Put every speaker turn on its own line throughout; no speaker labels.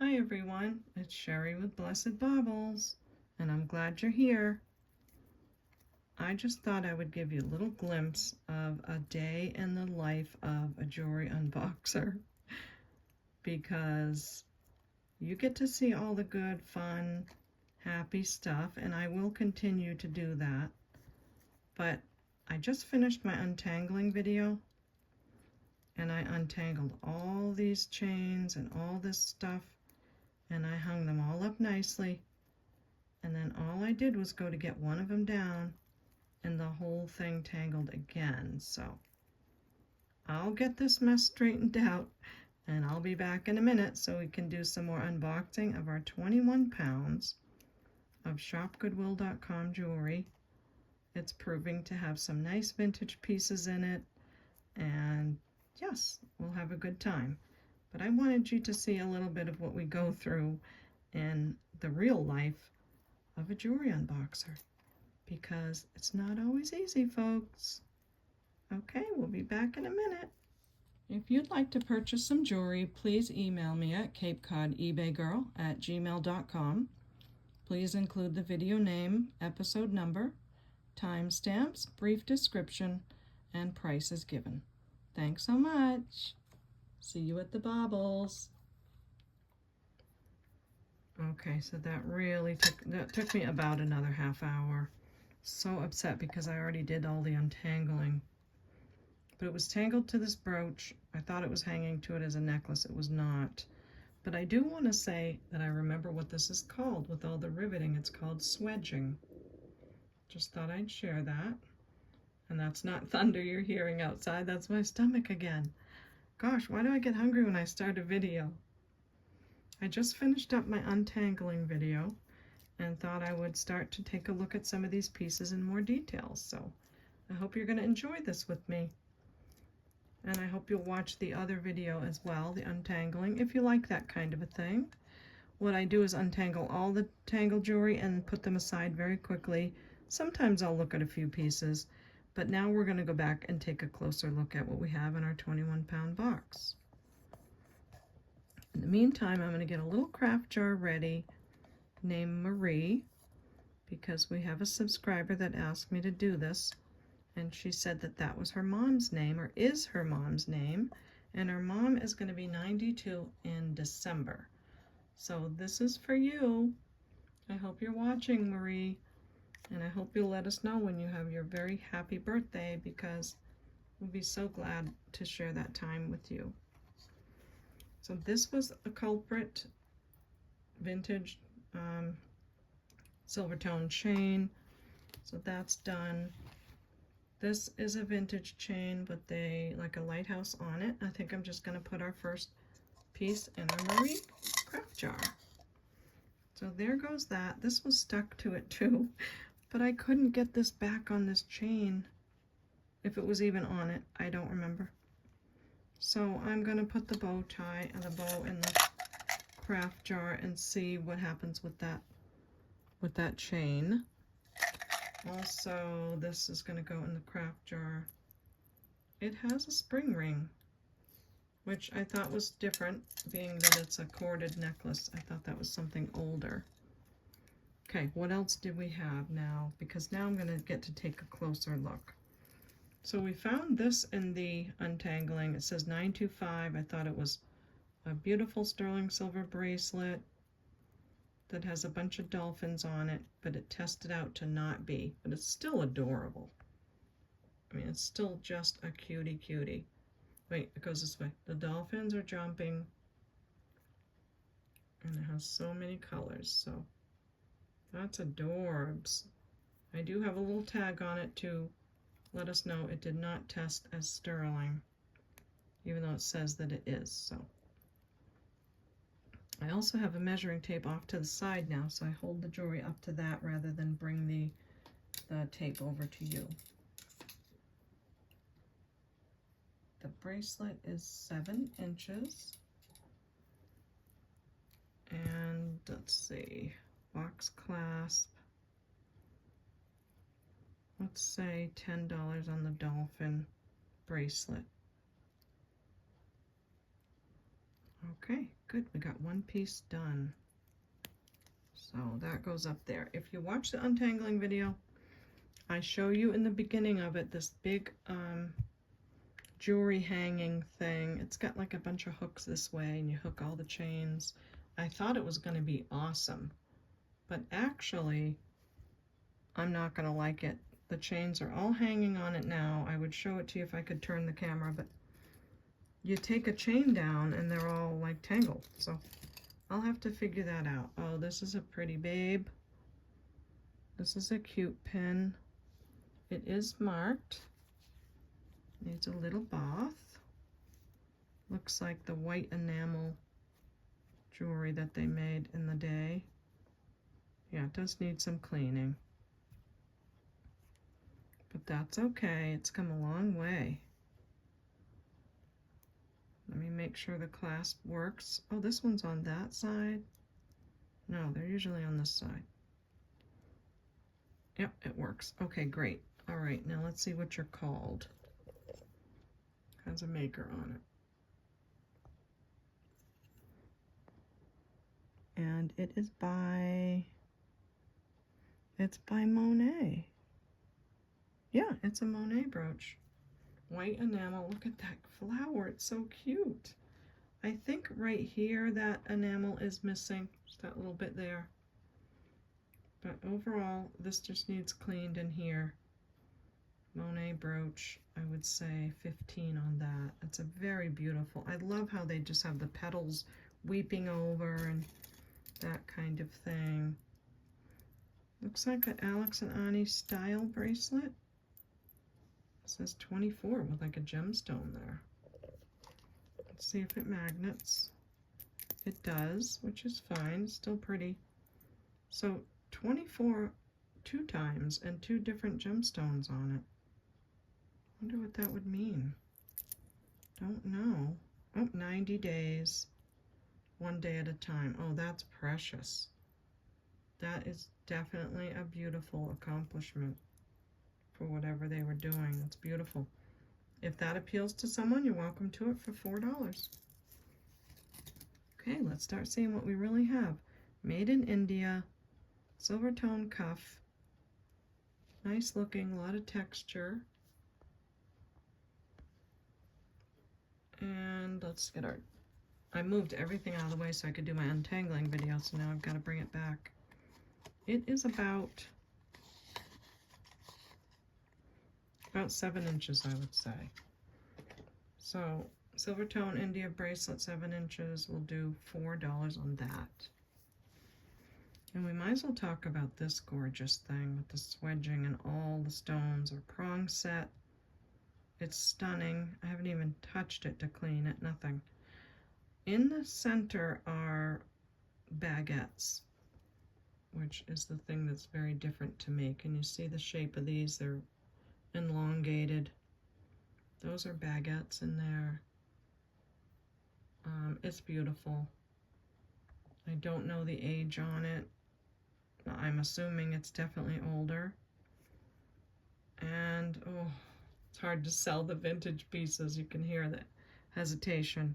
Hi everyone, it's Sherry with Blessed Baubles, and I'm glad you're here. I just thought I would give you a little glimpse of a day in the life of a jewelry unboxer, because you get to see all the good, fun, happy stuff, and I will continue to do that. But I just finished my untangling video, and I untangled all these chains and all this stuff, and I hung them all up nicely, and then all I did was go to get one of them down and the whole thing tangled again. So I'll get this mess straightened out and I'll be back in a minute so we can do some more unboxing of our 21 pounds of ShopGoodWill.com jewelry. It's proving to have some nice vintage pieces in it, and yes, we'll have a good time. But I wanted you to see a little bit of what we go through in the real life of a jewelry unboxer, because it's not always easy, folks. Okay, we'll be back in a minute. If you'd like to purchase some jewelry, please email me at CapeCodEbayGirl@gmail.com. Please include the video name, episode number, timestamps, brief description, and price is given. Thanks so much. See you at the Baubles. Okay, so that took me about another half hour. So upset because I already did all the untangling. But it was tangled to this brooch. I thought it was hanging to it as a necklace. It was not. But I do want to say that I remember what this is called with all the riveting. It's called swedging. Just thought I'd share that. And that's not thunder you're hearing outside. That's my stomach again. Gosh, why do I get hungry when I start a video? I just finished up my untangling video and thought I would start to take a look at some of these pieces in more detail. So I hope you're going to enjoy this with me. And I hope you'll watch the other video as well, the untangling, if you like that kind of a thing. What I do is untangle all the tangled jewelry and put them aside very quickly. Sometimes I'll look at a few pieces, but now we're going to go back and take a closer look at what we have in our 21-pound box. In the meantime, I'm going to get a little craft jar ready named Marie, because we have a subscriber that asked me to do this, and she said that that was her mom's name, or is her mom's name, and her mom is going to be 92 in December. So this is for you. I hope you're watching, Marie, and I hope you'll let us know when you have your very happy birthday, because we'll be so glad to share that time with you. So this was a culprit vintage silver tone chain, so that's done. This is a vintage chain with like a lighthouse on it. I think I'm just going to put our first piece in our Marie craft jar. So there goes that. This was stuck to it too, but I couldn't get this back on this chain. If it was even on it, I don't remember. So I'm going to put the bow tie and the bow in the craft jar and see what happens with that chain. Also, this is going to go in the craft jar. It has a spring ring, which I thought was different, being that it's a corded necklace. I thought that was something older. Okay, what else did we have now? Because now I'm going to get to take a closer look. So we found this in the untangling. It says 925. I thought it was a beautiful sterling silver bracelet that has a bunch of dolphins on it, but it tested out to not be. But it's still adorable. I mean, it's still just a cutie. Wait, it goes this way. The dolphins are jumping, and it has so many colors, so that's adorbs. I do have a little tag on it to let us know it did not test as sterling, even though it says that it is. So I also have a measuring tape off to the side now, so I hold the jewelry up to that rather than bring the tape over to you. The bracelet is 7 inches. And let's see, box clasp. Let's say $10 on the dolphin bracelet. Okay, good. We got one piece done. So that goes up there. If you watch the untangling video, I show you in the beginning of it this big jewelry hanging thing. It's got like a bunch of hooks this way and you hook all the chains. I thought it was going to be awesome, but actually I'm not going to like it. The chains are all hanging on it now. I would show it to you if I could turn the camera, but you take a chain down and they're all like tangled. So I'll have to figure that out. Oh, this is a pretty babe. This is a cute pin. It is marked. Needs a little bath. Looks like the white enamel jewelry that they made in the day. Yeah, it does need some cleaning. But that's okay. It's come a long way. Let me make sure the clasp works. Oh, this one's on that side. No, they're usually on this side. Yep, it works. Okay, great. All right, now let's see what you're called. Has a maker on it. And it is by, it's by Monet. Yeah, it's a Monet brooch. White enamel. Look at that flower. It's so cute. I think right here that enamel is missing. Just that little bit there. But overall, this just needs cleaned in here. Monet brooch, I would say 15 on that. It's a very beautiful. I love how they just have the petals weeping over and that kind of thing. Looks like an Alex and Ani style bracelet. It says 24 with like a gemstone there. Let's see if it magnets. It does, which is fine. It's still pretty. So 24 two times and 2 different gemstones on it. Wonder what that would mean. Don't know. Oh, 90 days. 1 day at a time. Oh, that's precious. That is definitely a beautiful accomplishment for whatever they were doing. It's beautiful. If that appeals to someone, you're welcome to it for $4. Okay, let's start seeing what we really have. Made in India, silver tone cuff. Nice looking, a lot of texture. And let's get our, I moved everything out of the way so I could do my untangling video, so now I've got to bring it back. It is about 7 inches, I would say. So silver tone India bracelet, 7 inches, will do $4 on that. And we might as well talk about this gorgeous thing with the swedging and all the stones, or prong set. It's stunning. I haven't even touched it to clean it, nothing. In the center are baguettes, which is the thing that's very different to me. Can you see the shape of these? They're elongated. Those are baguettes in there. It's beautiful. I don't know the age on it. I'm assuming it's definitely older. And, oh, it's hard to sell the vintage pieces. You can hear the hesitation.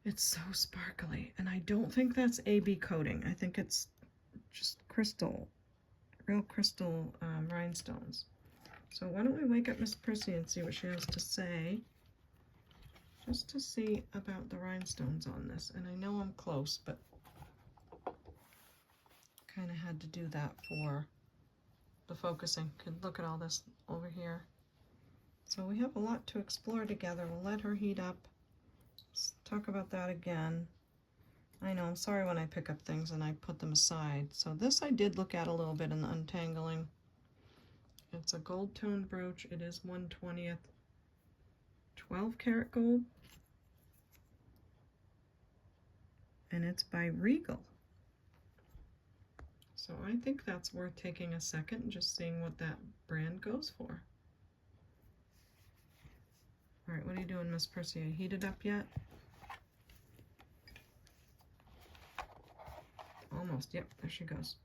It's so sparkly, and I don't think that's AB coating. I think it's just crystal, real crystal rhinestones. So why don't we wake up Miss Prissy and see what she has to say, just to see about the rhinestones on this. And I know I'm close, but kind of had to do that for the focusing. Look at all this over here. So we have a lot to explore together. We'll let her heat up. Let's talk about that again. I know, I'm sorry when I pick up things and I put them aside. So this I did look at a little bit in the untangling. It's a gold tone brooch. It is 1/20th 12 karat gold. And it's by Regal. So I think that's worth taking a second and just seeing what that brand goes for. All right, what are you doing, Miss Percy? Are you heated up yet? Almost, yep, there she goes.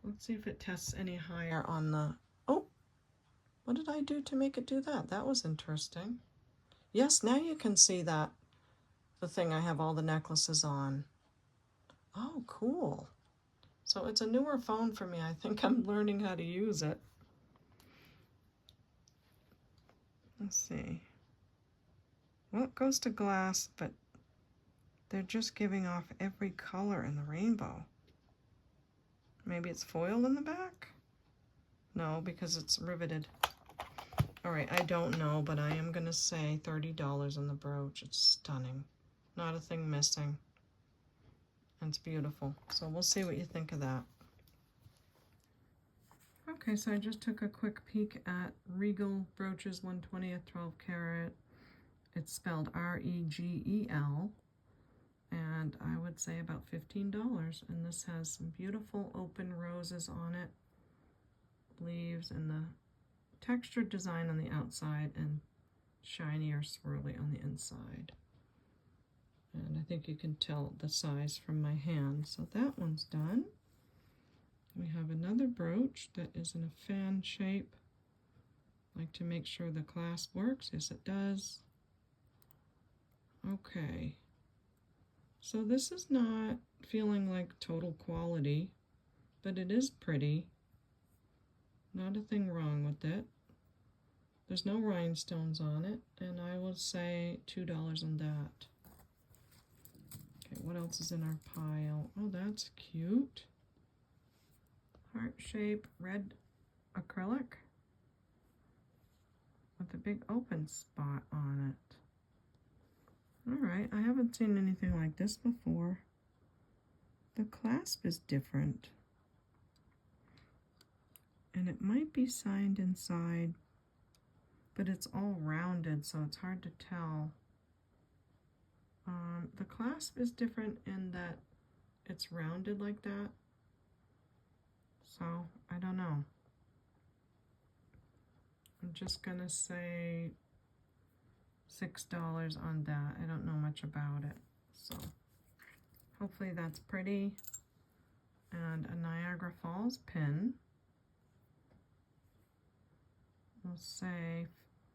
Let's see if it tests any higher on the, oh, what did I do to make it do that? That was interesting. Yes, now you can see that the thing I have all the necklaces on. Oh, cool. So it's a newer phone for me. I think I'm learning how to use it. Let's see. Well, it goes to glass, but they're just giving off every color in the rainbow. Maybe it's foiled in the back? No, because it's riveted. All right, I don't know, but I am gonna say $30 on the brooch. It's stunning. Not a thing missing. And it's beautiful. So we'll see what you think of that. Okay, so I just took a quick peek at Regal Brooches 1/20th 12 karat. It's spelled R-E-G-E-L. And I would say about $15. And this has some beautiful open roses on it, leaves, and the textured design on the outside and shiny or swirly on the inside. And I think you can tell the size from my hand. So that one's done. We have another brooch that is in a fan shape. I like to make sure the clasp works. Yes, it does. Okay. So this is not feeling like total quality, but it is pretty. Not a thing wrong with it. There's no rhinestones on it, and I will say $2 on that. Okay, what else is in our pile? Oh, that's cute. Heart shape, red acrylic with a big open spot on it. All right, I haven't seen anything like this before. The clasp is different. And it might be signed inside, but it's all rounded, so it's hard to tell. The clasp is different in that it's rounded like that. So, I don't know. I'm just gonna say $6 on that. I don't know much about it. So, hopefully that's pretty. And a Niagara Falls pin. We'll say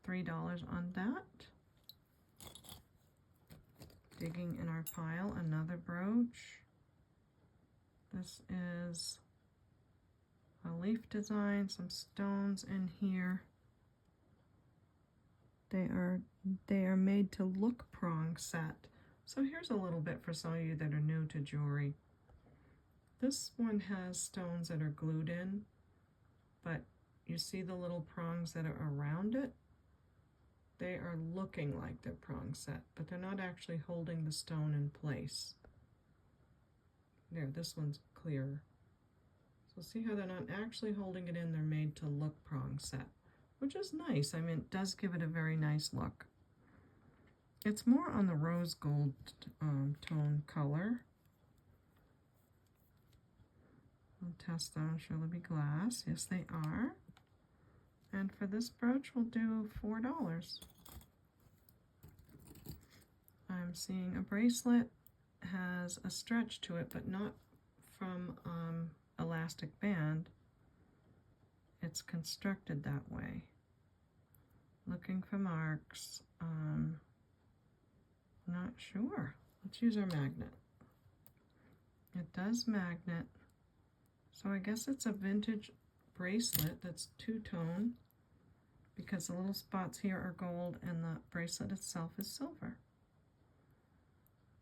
$3 on that. Digging in our pile, another brooch. This is a leaf design, some stones in here. They are made to look prong set. So here's a little bit for some of you that are new to jewelry. This one has stones that are glued in, but you see the little prongs that are around it? They are looking like they're prong set, but they're not actually holding the stone in place. There, this one's clearer. So see how they're not actually holding it in, they're made to look prong set, which is nice. I mean, it does give it a very nice look. It's more on the rose gold tone color. I'll test them, sure they'll be glass. Yes, they are. And for this brooch, we'll do $4. I'm seeing a bracelet has a stretch to it, but not from elastic band. It's constructed that way. Looking for marks. Not sure. Let's use our magnet. It does magnet. So I guess it's a vintage bracelet that's two-tone because the little spots here are gold and the bracelet itself is silver.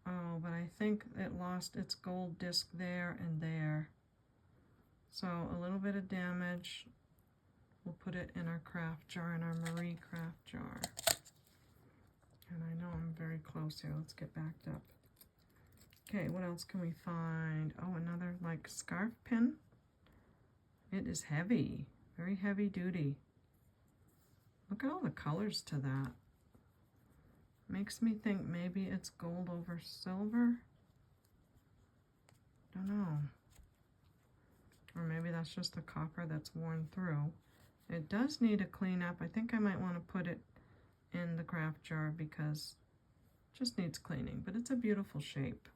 Oh, but I think it lost its gold disc there and there. So a little bit of damage. We'll put it in our craft jar, in our Marie craft jar. And I know I'm very close here. Let's get backed up. Okay, what else can we find? Oh, another like scarf pin. It is heavy, very heavy duty. Look at all the colors to that. Makes me think maybe it's gold over silver. Don't know. Or maybe that's just the copper that's worn through. It does need a cleanup. I think I might want to put it in the craft jar because it just needs cleaning, but it's a beautiful shape.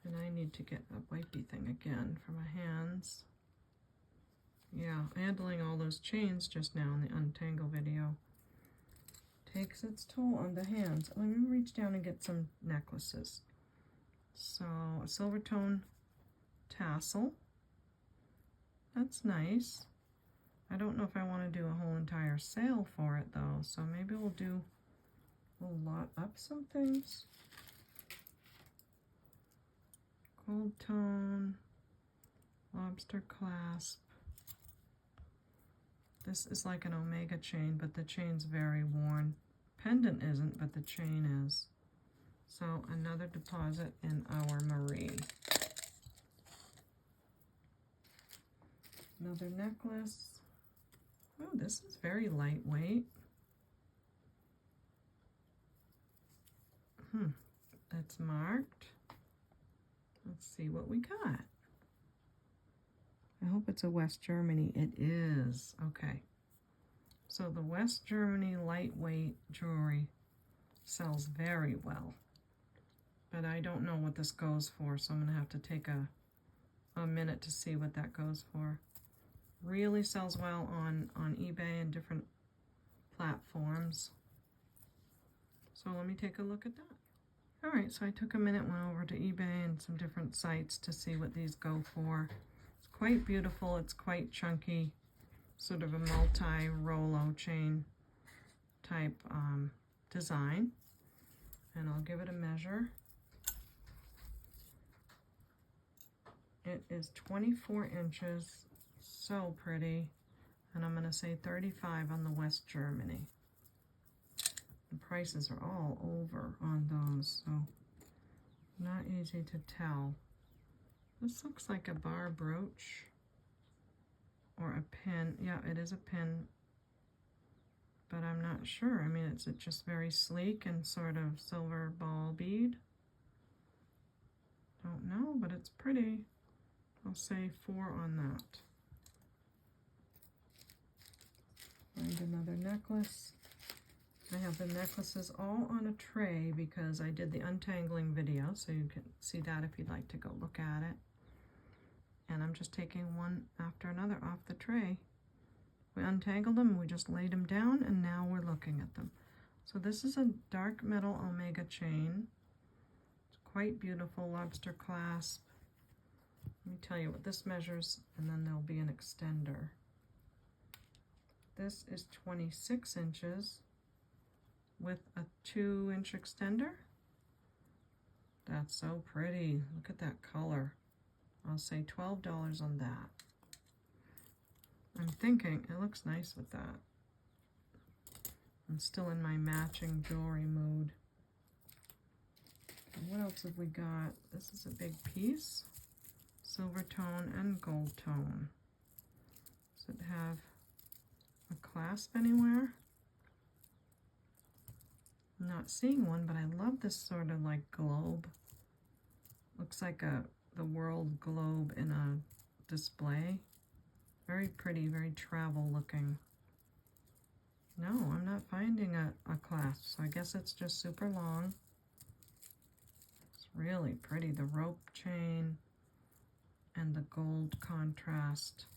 And I need to get a wipey thing again for my hands. Yeah, handling all those chains just now in the untangle video takes its toll on the hands. Let me reach down and get some necklaces. So a silver tone tassel. That's nice. I don't know if I want to do a whole entire sale for it though, so maybe we'll lot up some things. Gold tone, lobster clasp. This is like an omega chain, but the chain's very worn. Pendant isn't, but the chain is. So another deposit in our Marie. Another necklace. Oh, this is very lightweight. That's marked. Let's see what we got. I hope it's a West Germany. It is. Okay. So the West Germany lightweight jewelry sells very well. But I don't know what this goes for, so I'm going to have to take a minute to see what that goes for. Really sells well on eBay and different platforms. So let me take a look at that. Alright, so I took a minute, went over to eBay and some different sites to see what these go for. It's quite beautiful, it's quite chunky, sort of a multi-Rolo chain type design. And I'll give it a measure. It is 24 inches, so pretty, and I'm going to say 35 on the West Germany. The prices are all over on those, so not easy to tell. This looks like a bar brooch or a pin. Yeah, it is a pin, but I'm not sure. I mean, it's just very sleek and sort of silver ball bead. Don't know, but it's pretty. I'll say 4 on that. Find another necklace. I have the necklaces all on a tray because I did the untangling video, so you can see that if you'd like to go look at it. And I'm just taking one after another off the tray. We untangled them, we just laid them down, and now we're looking at them. So this is a dark metal omega chain. It's quite beautiful, lobster clasp. Let me tell you what this measures, and then there'll be an extender. This is 26 inches with a 2-inch extender. That's so pretty. Look at that color. I'll say $12 on that. I'm thinking it looks nice with that. I'm still in my matching jewelry mood. And what else have we got? This is a big piece. Silver tone and gold tone. Does it have a clasp anywhere? I'm not seeing one, but I love this sort of like globe. Looks like the world globe in a display. Very pretty, very travel looking. No, I'm not finding a clasp, so I guess it's just super long. It's really pretty, the rope chain and the gold contrast.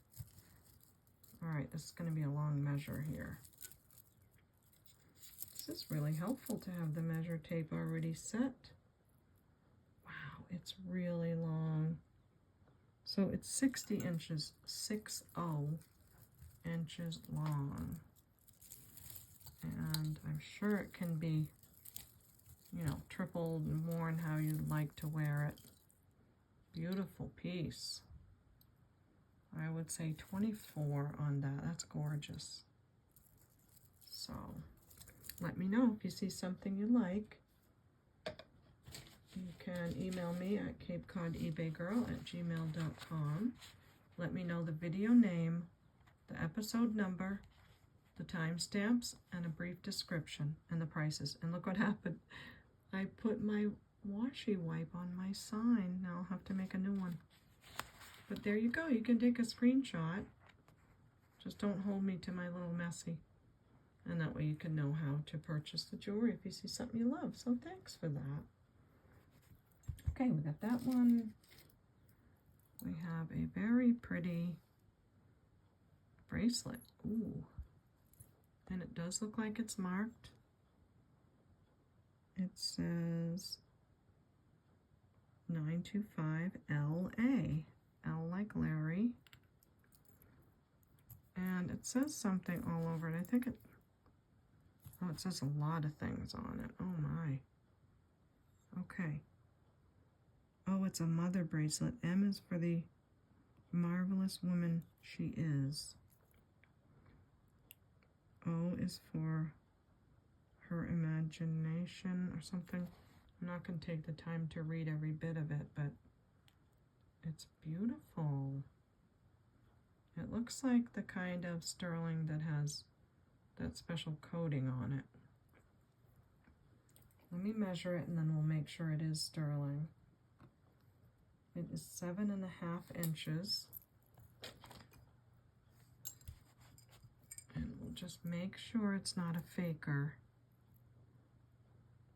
All right, this is going to be a long measure here. This is really helpful to have the measure tape already set. Wow, it's really long. So it's 60 inches, 60 inches long. And I'm sure it can be, you know, tripled and more in how you'd like to wear it. Beautiful piece. I would say 24 on that. That's gorgeous. So let me know if you see something you like. You can email me at CapeCodEbayGirl@gmail.com. Let me know the video name, the episode number, the timestamps, and a brief description and the prices. And look what happened. I put my washi wipe on my sign. Now I'll have to make a new one. But there you go. You can take a screenshot. Just don't hold me to my little messy. And that way you can know how to purchase the jewelry if you see something you love. So thanks for that. Okay, we got that one. We have a very pretty bracelet. Ooh. And it does look like it's marked. it says 925 LA. L like Larry. And it says something all over it. I think it, oh, it says a lot of things on it. Oh my. Okay. Oh, it's a mother bracelet. M is for the marvelous woman she is. O is for her imagination or something. I'm not going to take the time to read every bit of it, but it's beautiful. It looks like the kind of sterling that has that special coating on it. Let me measure it and then we'll make sure it is sterling. It is 7.5 inches. And we'll just make sure it's not a faker.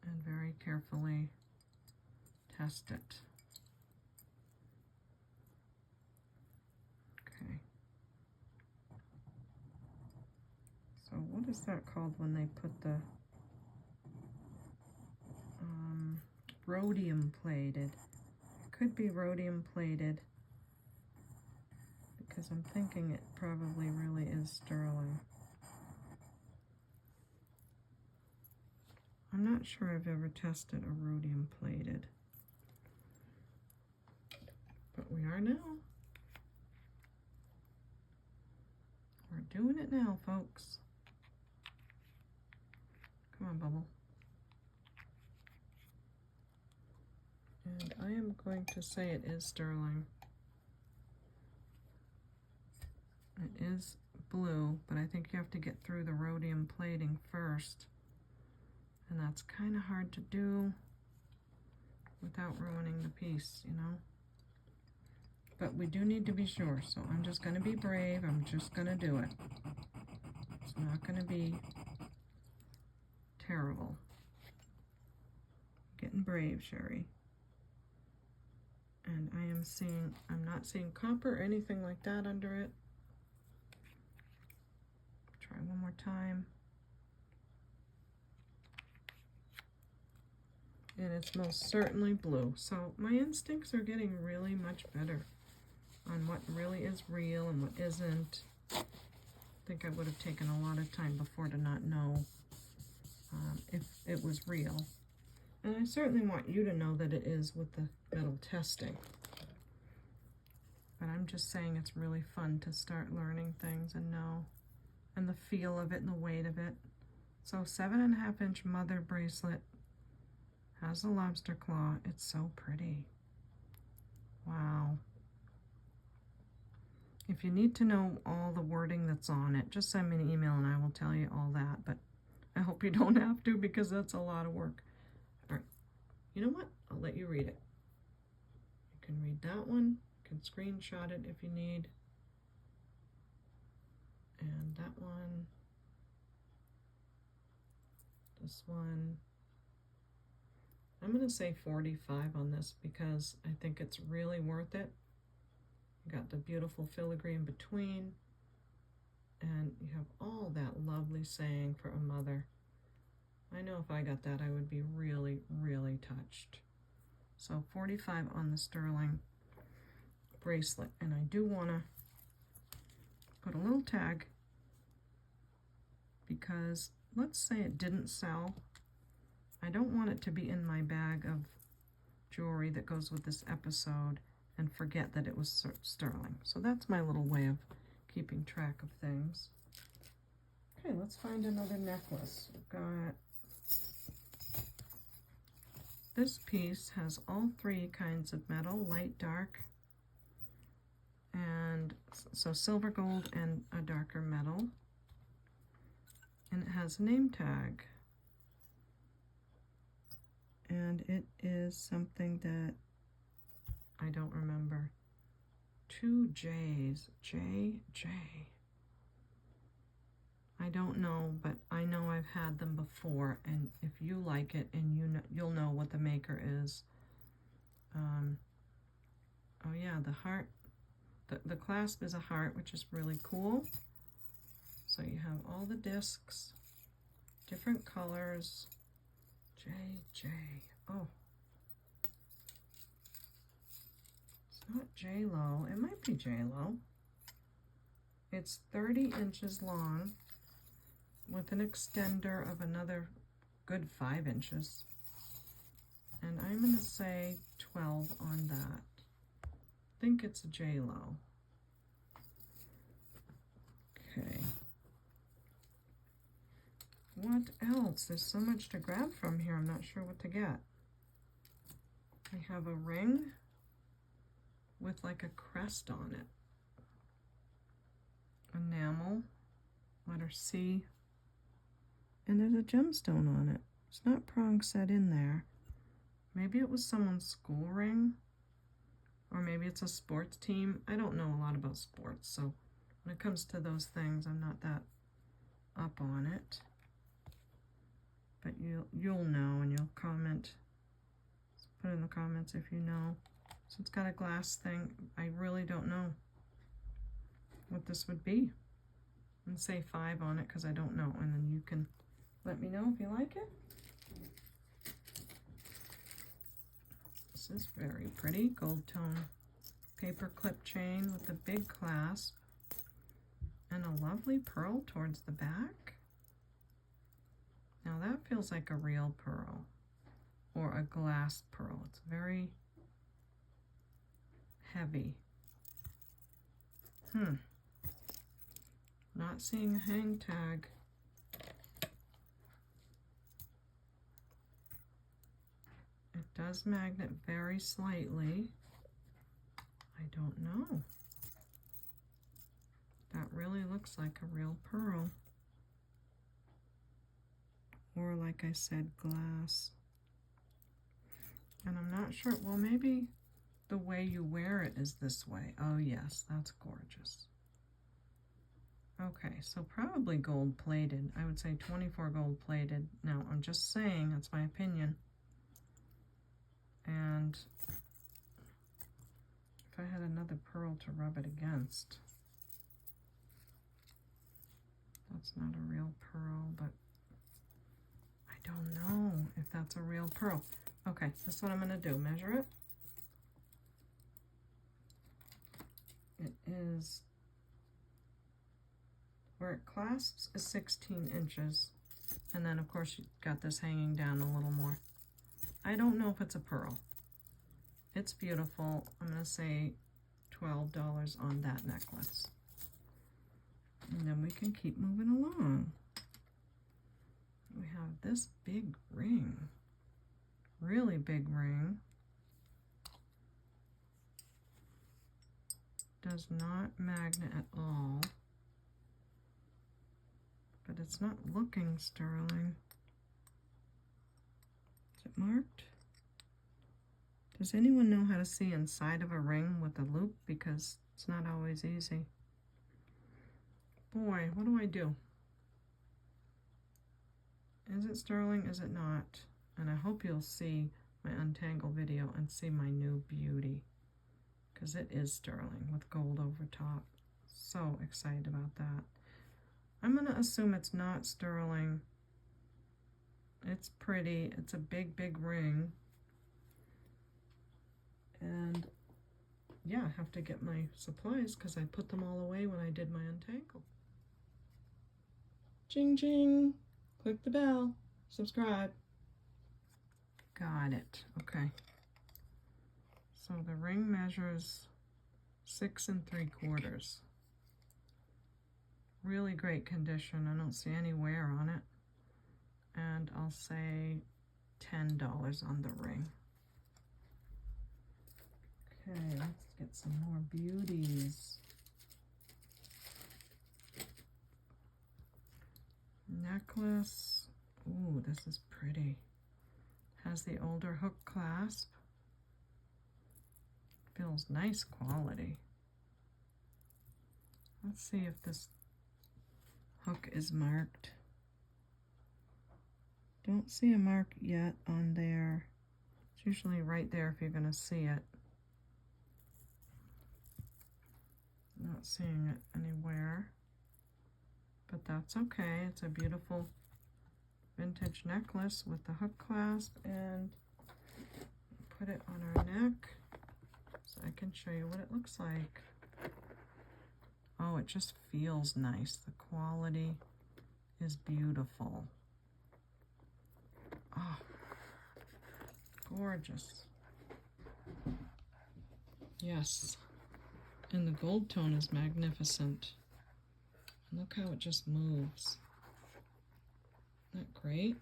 And very carefully test it. Okay. So what is that called when they put the rhodium plated? It could be rhodium plated because I'm thinking it probably really is sterling. I'm not sure I've ever tested a rhodium plated, but we are now. We're doing it now, folks. Come on, Bubble. And I am going to say it is sterling. It is blue, but I think you have to get through the rhodium plating first. And that's kind of hard to do without ruining the piece, you know. But we do need to be sure, so I'm just going to be brave. I'm just going to do it. It's not going to be terrible. Getting brave, Sherry. And I am seeing, I'm not seeing copper or anything like that under it. Try one more time. And it's most certainly blue. So my instincts are getting really much better on what really is real and what isn't. I think I would have taken a lot of time before to not know if it was real. And I certainly want you to know that it is with the metal testing. But I'm just saying it's really fun to start learning things and know. And the feel of it and the weight of it. So 7.5 inch mother bracelet. Has the lobster claw. It's so pretty. Wow. If you need to know all the wording that's on it, just send me an email and I will tell you all that. But I hope you don't have to because that's a lot of work. All right. You know what? I'll let you read it. You can read that one. You can screenshot it if you need. And that one. This one. I'm going to say 45 on this because I think it's really worth it. You got the beautiful filigree in between, and you have all that lovely saying for a mother. I know if I got that, I would be really, really touched. So 45 on the sterling bracelet, and I do want to put a little tag because let's say it didn't sell. I don't want it to be in my bag of jewelry that goes with this episode and forget that it was sterling. So that's my little way of keeping track of things. Okay, let's find another necklace. We've got this piece has all three kinds of metal, light, dark, and so silver, gold, and a darker metal. And it has a name tag. And it is something that I don't remember. 2 J's. J. I don't know, but I know I've had them before. And if you like it, and you'll know what the maker is. Oh yeah, the heart. The clasp is a heart, which is really cool. So you have all the discs, different colors. J. J. Oh. It's not J-Lo. It might be J-Lo. It's 30 inches long with an extender of another good 5 inches. And I'm going to say 12 on that. I think it's a J-Lo. Okay. What else? There's so much to grab from here. I'm not sure what to get. I have a ring with like a crest on it. Enamel, letter C. And there's a gemstone on it. It's not prong set in there. Maybe it was someone's school ring. Or maybe it's a sports team. I don't know a lot about sports, so when it comes to those things, I'm not that up on it. But you'll know and you'll comment. Put in the comments if you know. So it's got a glass thing. I really don't know what this would be. I'm gonna say 5 on it because I don't know, and then you can let me know if you like it. This is very pretty. Gold tone paper clip chain with a big clasp and a lovely pearl towards the back. Now that feels like a real pearl or a glass pearl. It's very heavy. Not seeing a hang tag. It does magnet very slightly. I don't know. That really looks like a real pearl. Or like I said, glass. And I'm not sure, well maybe the way you wear it is this way. Oh yes, that's gorgeous. Okay, so probably gold plated. I would say 24 gold plated. Now, I'm just saying, that's my opinion. And if I had another pearl to rub it against. That's not a real pearl, but I don't know if that's a real pearl. Okay, this is what I'm gonna do. Measure it. It is, where it clasps is 16 inches. And then of course you got this hanging down a little more. I don't know if it's a pearl. It's beautiful. I'm gonna say $12 on that necklace. And then we can keep moving along. We have this big ring, really big ring. Does not magnet at all, but it's not looking sterling. Is it marked? Does anyone know how to see inside of a ring with a loop? Because it's not always easy. Boy, what do I do? Is it sterling? Is it not? And I hope you'll see my untangle video and see my new beauty, because it is sterling with gold over top. So excited about that. I'm going to assume it's not sterling. It's pretty. It's a big, big ring. And yeah, I have to get my supplies because I put them all away when I did my untangle. Ching, ching. Click the bell. Subscribe. Got it. Okay. So the ring measures 6 3/4. Really great condition. I don't see any wear on it. And I'll say $10 on the ring. Okay, let's get some more beauties. Necklace. Ooh, this is pretty. Has the older hook clasp. Feels nice quality. Let's see if this hook is marked. Don't see a mark yet on there. It's usually right there if you're going to see it. Not seeing it anywhere, but that's okay. It's a beautiful vintage necklace with the hook clasp, and put it on our neck so I can show you what it looks like. Oh, it just feels nice. The quality is beautiful. Oh, gorgeous. Yes. And the gold tone is magnificent. Look how it just moves. Isn't that great?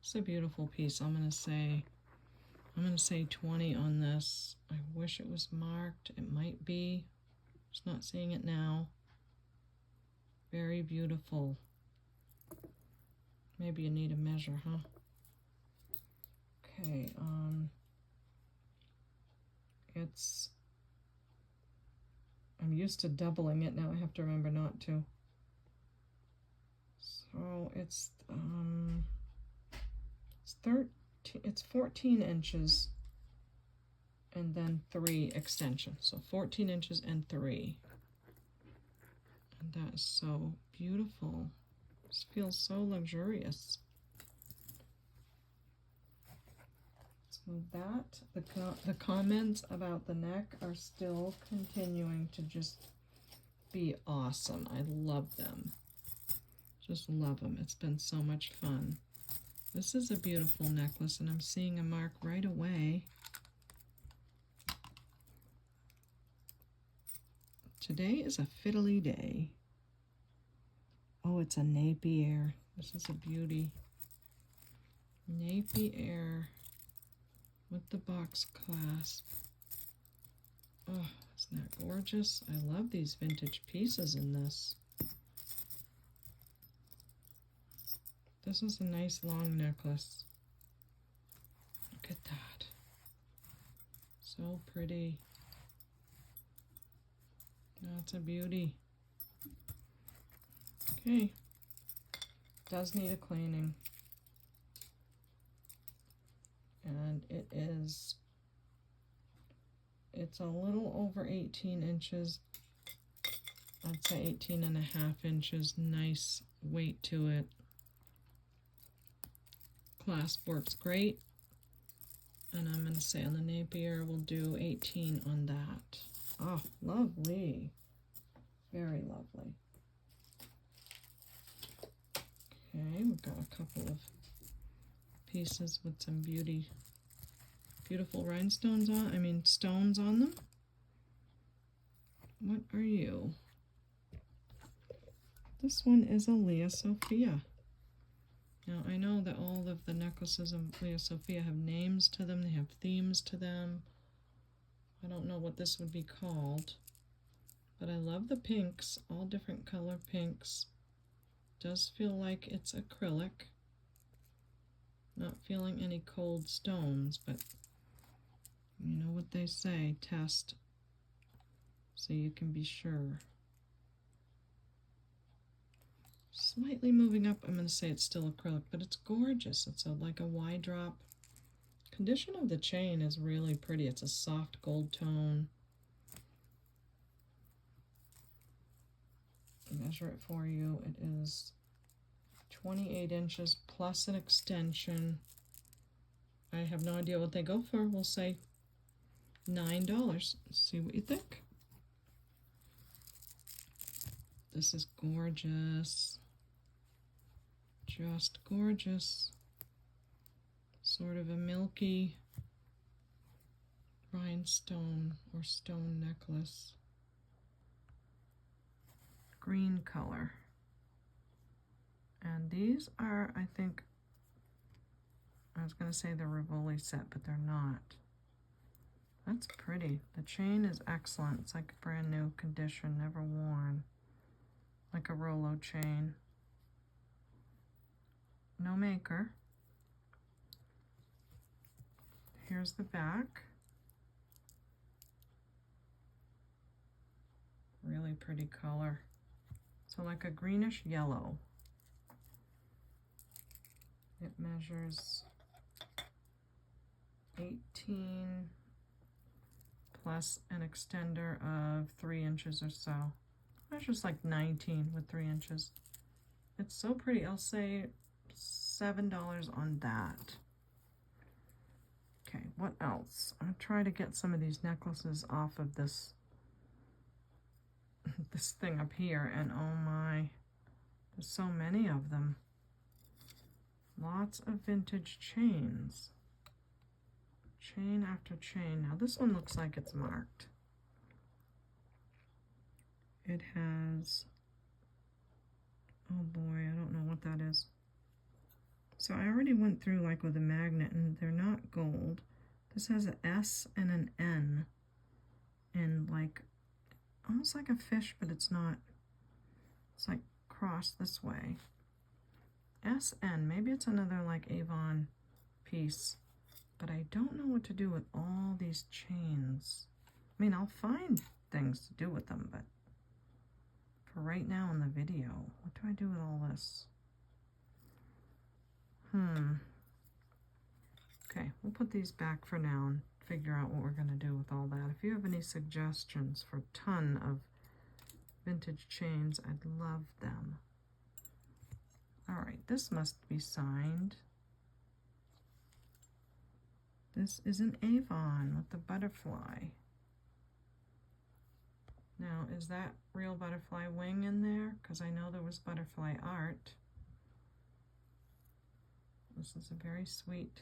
It's a beautiful piece. I'm gonna say 20 on this. I wish it was marked. It might be. Just not seeing it now. Very beautiful. Maybe you need a measure, huh? Okay, I'm used to doubling it, now I have to remember not to. So it's 14 inches and then 3 extensions. So 14 inches and 3. And that is so beautiful. This feels so luxurious. So the comments about the neck are still continuing to just be awesome. I love them. Just love them. It's been so much fun. This is a beautiful necklace, and I'm seeing a mark right away. Today is a fiddly day. Oh, it's a Napier. This is a beauty. Napier with the box clasp. Oh, isn't that gorgeous? I love these vintage pieces in this. This is a nice long necklace. Look at that. So pretty. That's a beauty. Okay. Does need a cleaning. And it's a little over 18 inches. I'd say 18 and a half inches. Nice weight to it. Clasp works great. And I'm going to say on the Napier, we'll do 18 on that. Oh, lovely. Very lovely. Okay, we've got a couple of pieces with some beautiful rhinestones on, stones on them. What are you? This one is a Leah Sophia. Now, I know that all of the necklaces of Leah Sophia have names to them. They have themes to them. I don't know what this would be called. But I love the pinks, all different color pinks. Does feel like it's acrylic. Not feeling any cold stones, but you know what they say, test so you can be sure. Slightly moving up, I'm going to say it's still acrylic, but it's gorgeous. It's like a wide drop. Condition of the chain is really pretty. It's a soft gold tone. Measure it for you. It is 28 inches plus an extension. I have no idea what they go for. We'll say $9. Let's see what you think. This is gorgeous. Just gorgeous. Sort of a milky rhinestone or stone necklace. Green color. And these are, I think, I was going to say they're Rivoli set, but they're not. That's pretty. The chain is excellent. It's like a brand new condition, never worn. Like a Rolo chain. No maker. Here's the back. Really pretty color. So like a greenish yellow. It measures 18 plus an extender of 3 inches or so. Measures like 19 with 3 inches. It's so pretty. I'll say $7 on that. Okay, what else? I'll try to get some of these necklaces off of this this thing up here, and oh my, there's so many of them. Lots of vintage chains. Chain after chain. Now this one looks like it's marked. It has, oh boy, I don't know what that is. So I already went through like with a magnet, and they're not gold. This has an S and an N, and like almost like a fish, but it's not. It's like crossed this way. SN, maybe it's another like Avon piece, but I don't know what to do with all these chains. I mean, I'll find things to do with them, but for right now in the video, what do I do with all this? Okay, we'll put these back for now and figure out what we're going to do with all that. If you have any suggestions for a ton of vintage chains, I'd love them. All right, this must be signed. This is an Avon with the butterfly. Now, is that real butterfly wing in there? Because I know there was butterfly art. This is a very sweet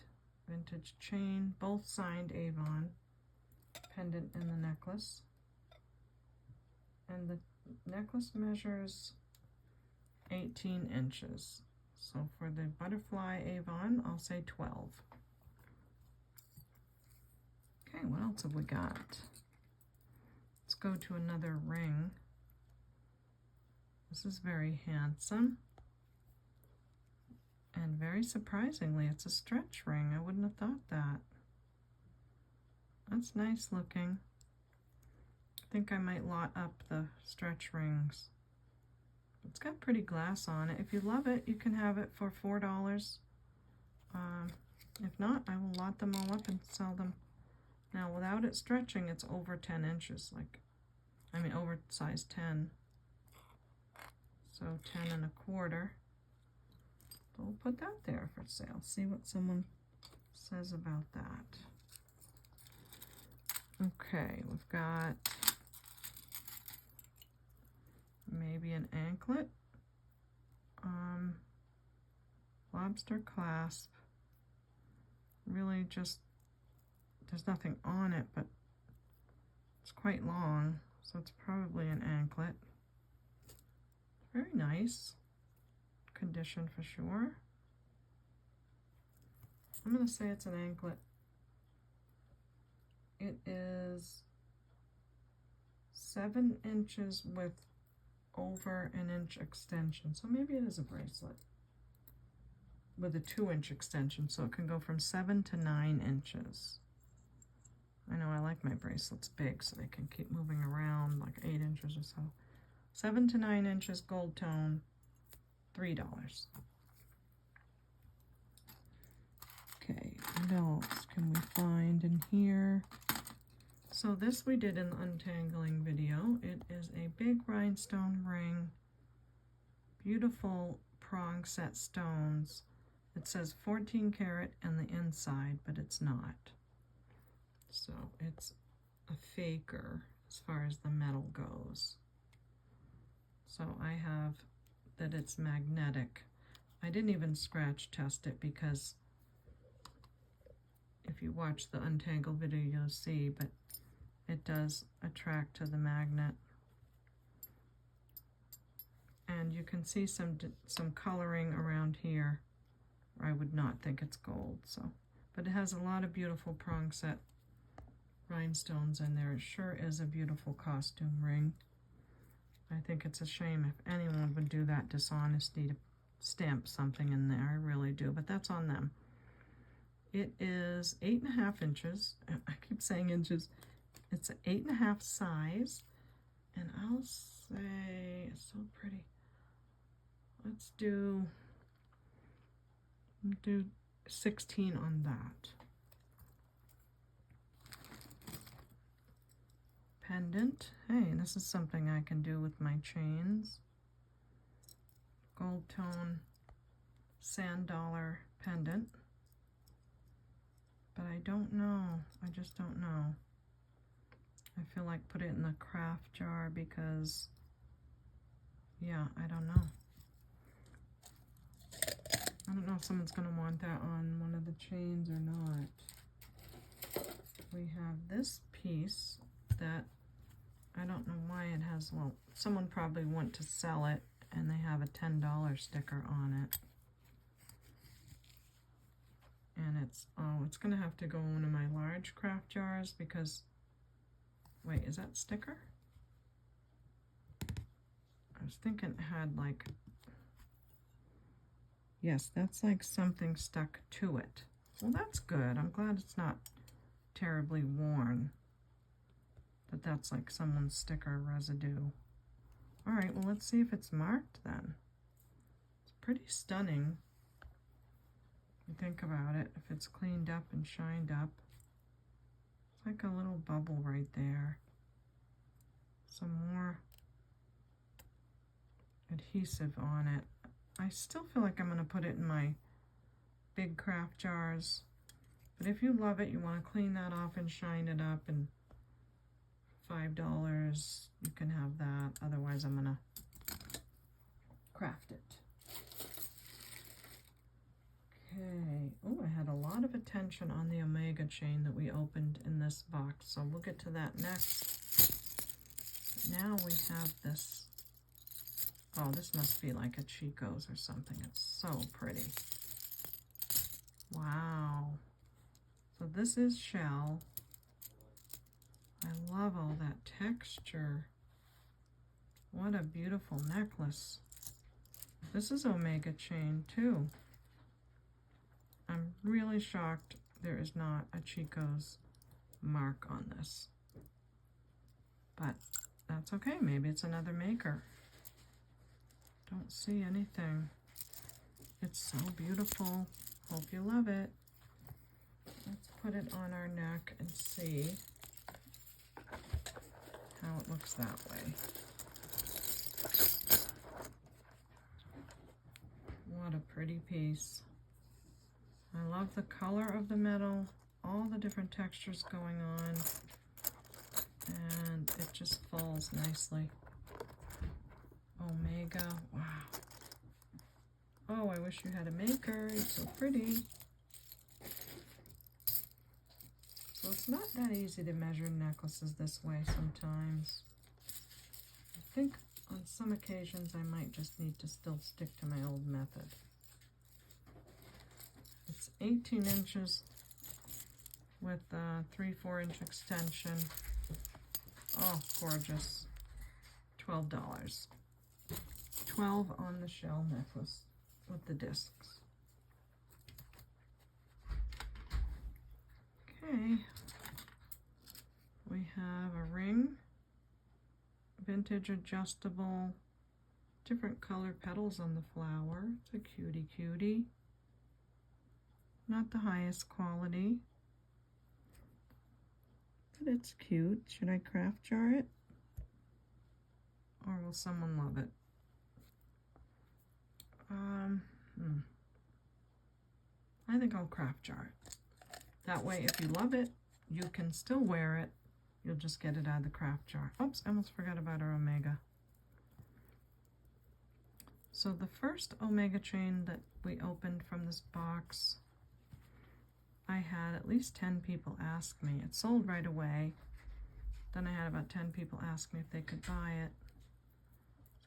vintage chain, both signed Avon, pendant in the necklace. And the necklace measures 18 inches. So for the butterfly Avon, I'll say 12. Okay, what else have we got? Let's go to another ring. This is very handsome. And very surprisingly, it's a stretch ring. I wouldn't have thought that. That's nice looking. I think I might lot up the stretch rings. It's got pretty glass on it. If you love it, you can have it for $4. If not, I will lot them all up and sell them. Now, without it stretching, it's over 10 inches. Over size 10. So 10 1/4. So we'll put that there for sale. See what someone says about that. Okay, we've got maybe an anklet. Lobster clasp. Really just, there's nothing on it, but it's quite long, so it's probably an anklet. Very nice condition for sure. I'm going to say it's an anklet. It is 7 inches with over an inch extension, so maybe it is a bracelet with a 2-inch extension, so it can go from 7 to 9 inches. I know I like my bracelets big so they can keep moving around, like 8 inches or so. 7 to 9 inches, gold tone, $3. Okay, what else can we find in here? So this we did in the untangling video. It is a big rhinestone ring, beautiful prong set stones. It says 14 karat on the inside, but it's not. So it's a faker as far as the metal goes. So I have that it's magnetic. I didn't even scratch test it because if you watch the untangled video, you'll see, but it does attract to the magnet. And you can see some coloring around here. I would not think it's gold, so. But it has a lot of beautiful prong set rhinestones in there. It sure is a beautiful costume ring. I think it's a shame if anyone would do that dishonesty to stamp something in there. I really do, but that's on them. It is 8.5 inches. I keep saying inches. It's an 8.5 size, and I'll say, it's so pretty. Let's do 16 on that. Pendant. Hey, this is something I can do with my chains. Gold tone sand dollar pendant. But I don't know. I just don't know. I feel like put it in the craft jar because, yeah, I don't know. I don't know if someone's going to want that on one of the chains or not. We have this piece that I don't know why it has, well, someone probably want to sell it and they have a $10 sticker on it. And it's, oh, it's going to have to go in one of my large craft jars because, wait, is that sticker? I was thinking it had like, yes, that's like something stuck to it. Well, that's good. I'm glad it's not terribly worn. But that's like someone's sticker residue. All right, well, let's see if it's marked then. It's pretty stunning. You think about it, if it's cleaned up and shined up. It's like a little bubble right there. Some more adhesive on it. I still feel like I'm going to put it in my big craft jars. But if you love it, you want to clean that off and shine it up, and $5, you can have that. Otherwise, I'm going to craft it. Okay. Oh, I had a lot of attention on the Omega chain that we opened in this box, so we'll get to that next. Now we have this. Oh, this must be like a Chico's or something. It's so pretty. Wow. So this is shell. I love all that texture. What a beautiful necklace. This is Omega chain too. I'm really shocked there is not a Chico's mark on this. But that's okay, maybe it's another maker. Don't see anything. It's so beautiful. Hope you love it. Let's put it on our neck and see how it looks that way. What a pretty piece. I love the color of the metal, all the different textures going on, and it just falls nicely. Omega, wow. Oh, I wish you had a maker, it's so pretty. So it's not that easy to measure necklaces this way sometimes. I think on some occasions I might just need to still stick to my old method. It's 18 inches with a 3/4 inch extension. Oh, gorgeous. $12. 12 on the shell necklace with the discs. Okay. We have a ring, vintage adjustable, different color petals on the flower. It's a cutie cutie. Not the highest quality, but it's cute. Should I craft jar it? Or will someone love it? I think I'll craft jar it. That way, if you love it, you can still wear it. You'll just get it out of the craft jar. Oops, I almost forgot about our Omega. So the first Omega chain that we opened from this box, I had at least 10 people ask me. It sold right away. Then I had about 10 people ask me if they could buy it.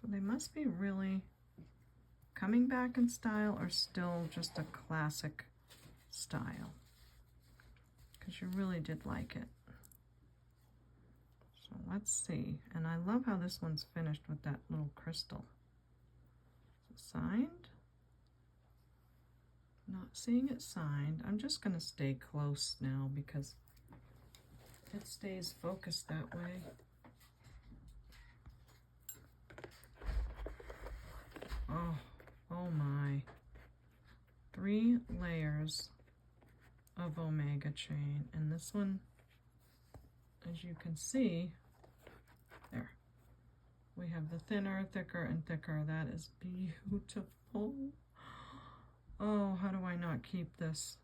So they must be really coming back in style or still just a classic style. Because you really did like it. So let's see. And I love how this one's finished with that little crystal. So signed. Not seeing it signed. I'm just going to stay close now because it stays focused that way. Oh my. 3 layers of Omega chain. And this one, as you can see, there. We have the thinner, thicker, and thicker. That is beautiful. Oh, how do I not keep this?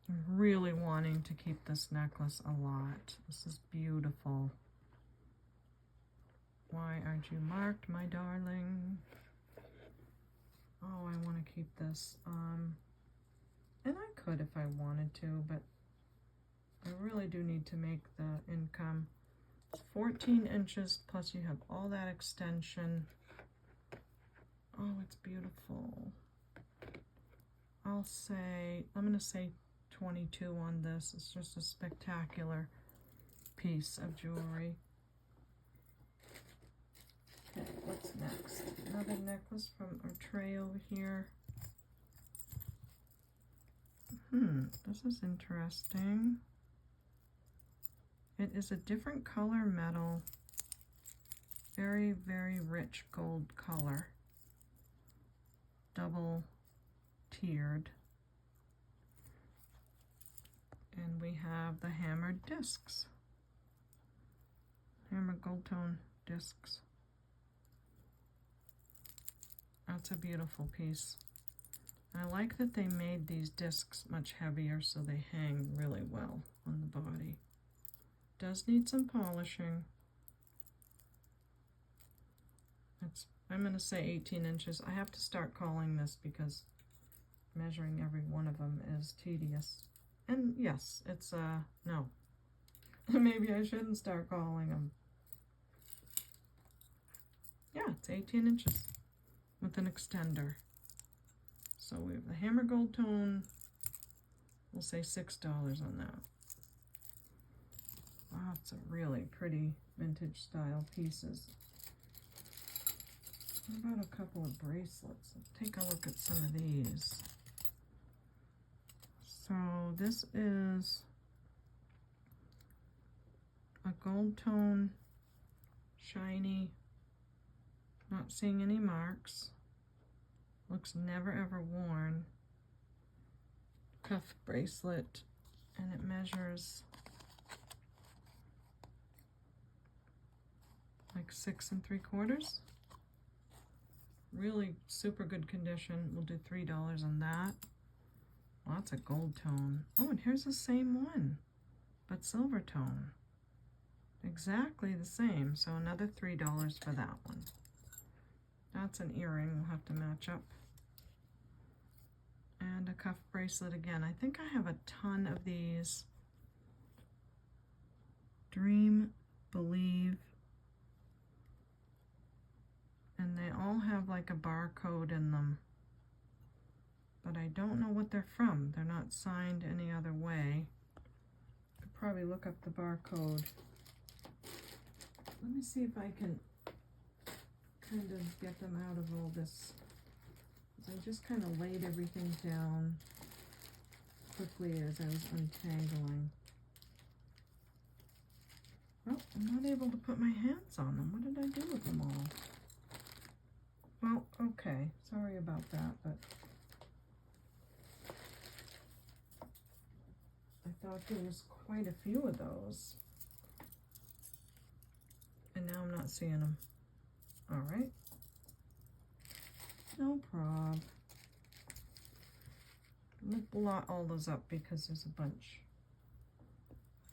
I'm really wanting to keep this necklace a lot. This is beautiful. Why aren't you marked, my darling? Oh, I want to keep this. And I could if I wanted to, but I really do need to make the income. 14 inches, plus you have all that extension. Oh, it's beautiful. I'm gonna say 22 on this. It's just a spectacular piece of jewelry. Okay, what's next? Another necklace from our tray over here. This is interesting. It is a different color metal. Very, very rich gold color. Double tiered. And we have the hammered discs. Hammered gold tone discs. That's a beautiful piece. I like that they made these discs much heavier so they hang really well on the body. Does need some polishing. I'm going to say 18 inches. I have to start calling this because measuring every one of them is tedious. And yes, it's, no. Maybe I shouldn't start calling them. Yeah, it's 18 inches with an extender. So we have the hammer gold tone. We'll say $6 on that. Wow, it's a really pretty vintage style pieces. What about a couple of bracelets? Let's take a look at some of these. So this is a gold tone, shiny, not seeing any marks. Looks never ever worn. Cuff bracelet, and it measures like 6 3/4. Really super good condition. We'll do $3 on that. Lots of gold tone. Oh, and here's the same one, but silver tone. Exactly the same, so another $3 for that one. That's an earring we'll have to match up. And a cuff bracelet again. I think I have a ton of these. Dream, Believe. And they all have like a barcode in them. But I don't know what they're from. They're not signed any other way. Could probably look up the barcode. Let me see if I can kind of get them out of all this. I just kind of laid everything down quickly as I was untangling. Oh, I'm not able to put my hands on them. What did I do with them all? Well, okay. Sorry about that, but I thought there was quite a few of those. And now I'm not seeing them. All right. No prob. We'll blot all those up because there's a bunch.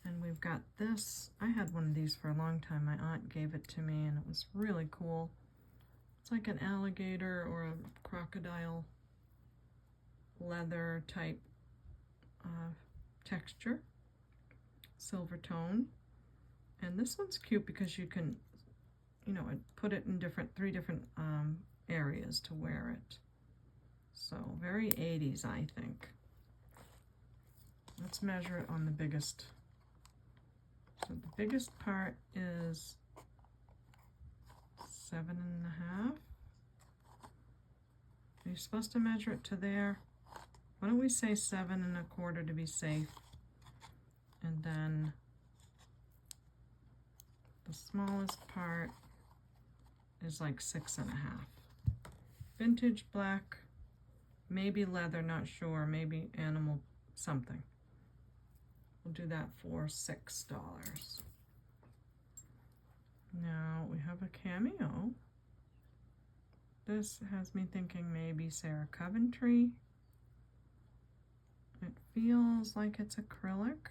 And we've got this. I had one of these for a long time. My aunt gave it to me and it was really cool. It's like an alligator or a crocodile leather type texture. Silver tone. And this one's cute because you can, you know, put it in three different areas to wear it. So very 80s, I think. Let's measure it on the biggest. So the biggest part is 7.5. You're supposed to measure it to there. Why don't we say 7.25 to be safe? And then the smallest part is like 6.5. Vintage black, maybe leather, not sure, maybe animal something. We'll do that for $6. Now we have a cameo. This has me thinking maybe Sarah Coventry. It feels like it's acrylic,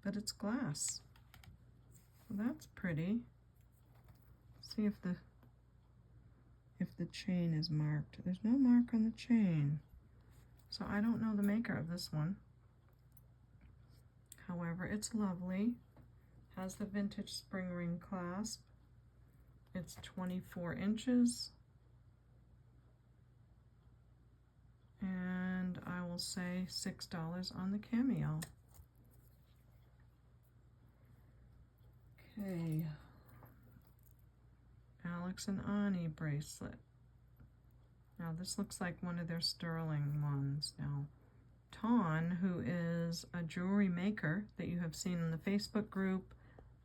but it's glass. So that's pretty. See if the chain is marked. There's no mark on the chain. So I don't know the maker of this one. However, it's lovely. Has the vintage spring ring clasp. It's 24 inches. And I will say $6 on the Cameo. Okay. Alex and Ani bracelet. Now this looks like one of their sterling ones. Now Tawn, who is a jewelry maker that you have seen in the Facebook group,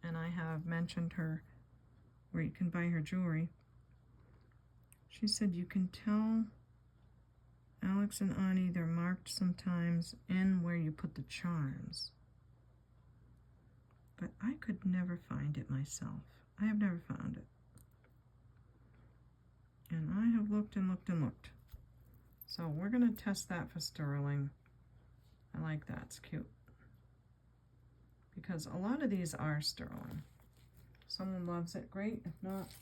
and I have mentioned her where you can buy her jewelry. She said you can tell Alex and Ani, they're marked sometimes in where you put the charms. But I could never find it myself. I have never found it. And I have looked and looked and looked. So we're going to test that for sterling. I like that, it's cute. Because a lot of these are sterling. If someone loves it, great. If not,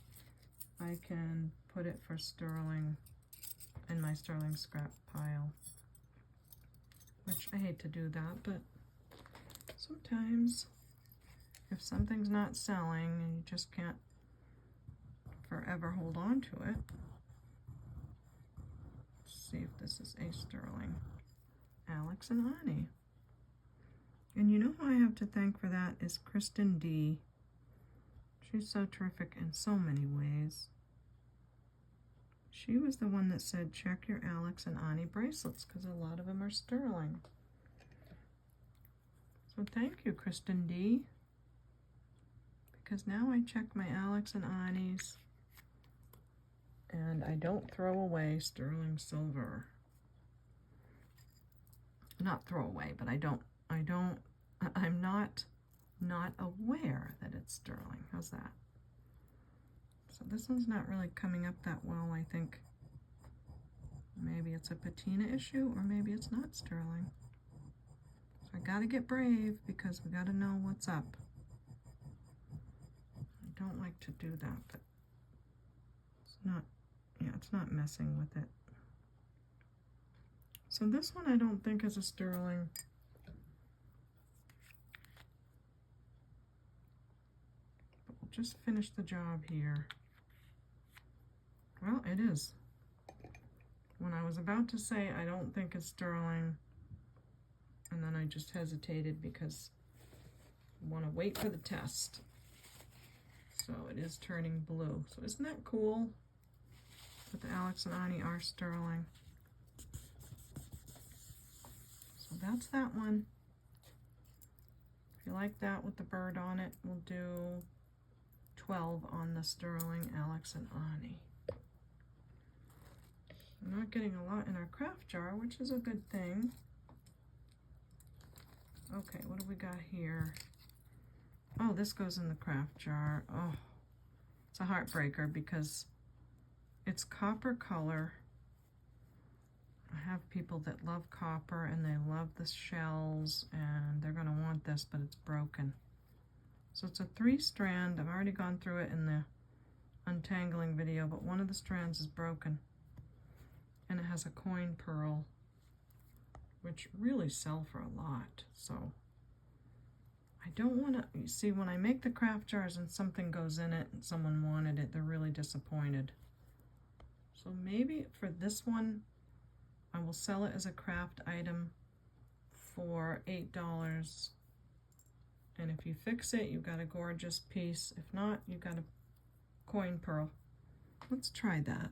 I can put it for sterling in my sterling scrap pile. Which I hate to do that, but sometimes if something's not selling and you just can't forever hold on to it. Let's see if this is a sterling. Alex and Ani. And you know who I have to thank for that is Kristen D. She's so terrific in so many ways. She was the one that said check your Alex and Ani bracelets because a lot of them are sterling. So thank you, Kristen D. Because now I check my Alex and Ani's and I don't throw away sterling silver. Not throw away, but I'm not aware that it's sterling. How's that? So this one's not really coming up that well, I think. Maybe it's a patina issue, or maybe it's not sterling. So I gotta get brave because we gotta know what's up. I don't like to do that, but it's not messing with it. So this one I don't think is a sterling. But we'll just finish the job here. Well, it is. When I was about to say I don't think it's sterling, and then I just hesitated because I want to wait for the test. So it is turning blue. So isn't that cool? That the Alex and Ani are sterling. So that's that one. If you like that with the bird on it, we'll do 12 on the sterling Alex and Ani. I'm not getting a lot in our craft jar, which is a good thing. Okay, what do we got here? Oh, this goes in the craft jar. Oh, it's a heartbreaker because it's copper color. I have people that love copper and they love the shells and they're going to want this, but it's broken. So it's a 3-strand. I've already gone through it in the untangling video, but one of the strands is broken. And it has a coin pearl, which really sell for a lot. So I don't want to, you see, when I make the craft jars and something goes in it and someone wanted it, they're really disappointed. So maybe for this one, I will sell it as a craft item for $8. And if you fix it, you've got a gorgeous piece. If not, you've got a coin pearl. Let's try that.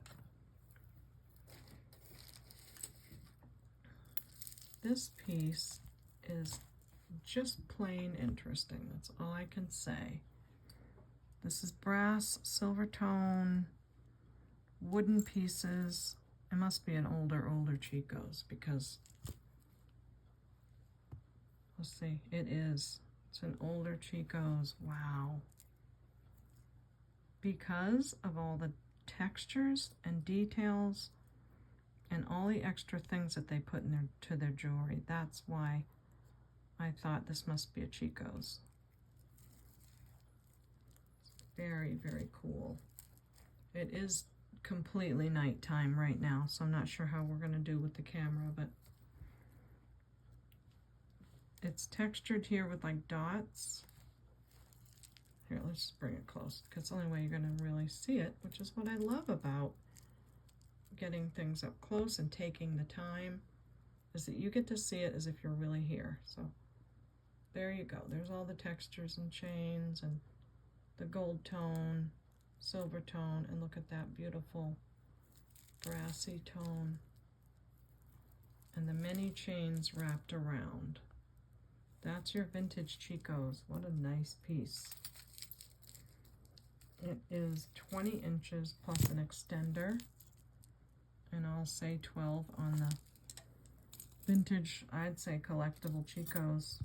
This piece is just plain interesting. That's all I can say. This is brass, silver tone, wooden pieces. It must be an older Chico's because, let's see, it is. It's an older Chico's. Wow. Because of all the textures and details and all the extra things that they put in their jewelry. That's why I thought this must be a Chico's. Very, very cool. It is completely nighttime right now, so I'm not sure how we're going to do with the camera, but it's textured here with like dots. Here, let's just bring it close, because it's the only way you're going to really see it, which is what I love about getting things up close and taking the time, is that you get to see it as if you're really here. So there you go. There's all the textures and chains and the gold tone, silver tone, and look at that beautiful brassy tone. And the many chains wrapped around. That's your vintage Chico's. What a nice piece. It is 20 inches plus an extender. And I'll say 12 on the vintage, I'd say collectible Chico's.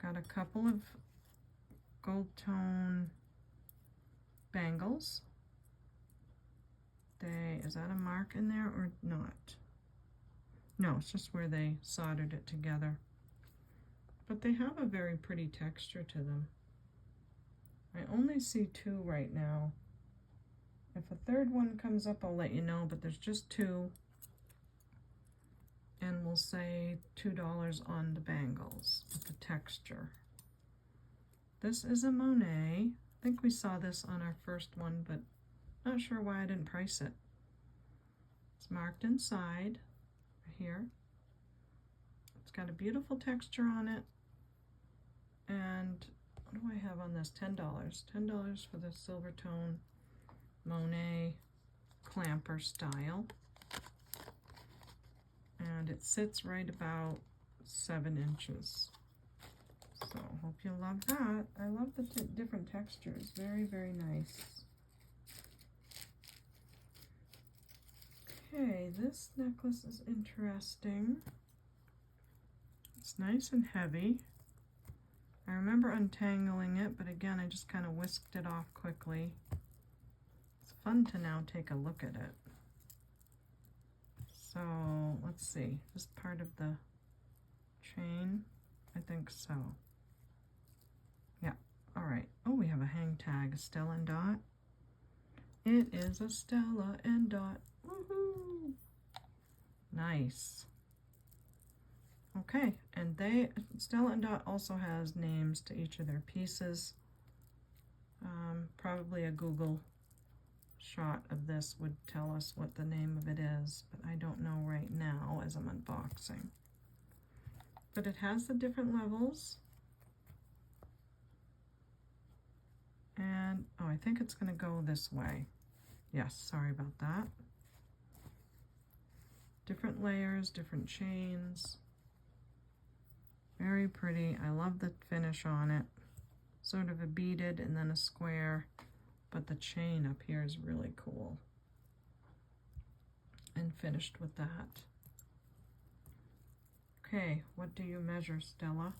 Got a couple of gold tone bangles. Is that a mark in there or not? No, it's just where they soldered it together. But they have a very pretty texture to them. I only see 2 right now. If a third one comes up, I'll let you know, but there's just 2. And we'll say $2 on the bangles with the texture. This is a Monet. I think we saw this on our first one, but not sure why I didn't price it. It's marked inside here. It's got a beautiful texture on it. And what do I have on this? $10. $10 for the silver tone Monet clamper style. And it sits right about 7 inches. So hope you love that. I love the different textures. Very, very nice. Okay, this necklace is interesting. It's nice and heavy. I remember untangling it, but again, I just kind of whisked it off quickly. It's fun to now take a look at it. So let's see, this part of the chain, I think so. Yeah, all right. Oh, we have a hang tag, a Stella and Dot. It is a Stella and Dot. Woohoo! Nice. Okay, and Stella and Dot also has names to each of their pieces. Probably a Google shot of this would tell us what the name of it is, but I don't know right now as I'm unboxing. But it has the different levels. And, oh, I think it's going to go this way. Yes, sorry about that. Different layers, different chains. Very pretty. I love the finish on it. Sort of a beaded and then a square, but the chain up here is really cool. And finished with that. Okay, what do you measure, Stella?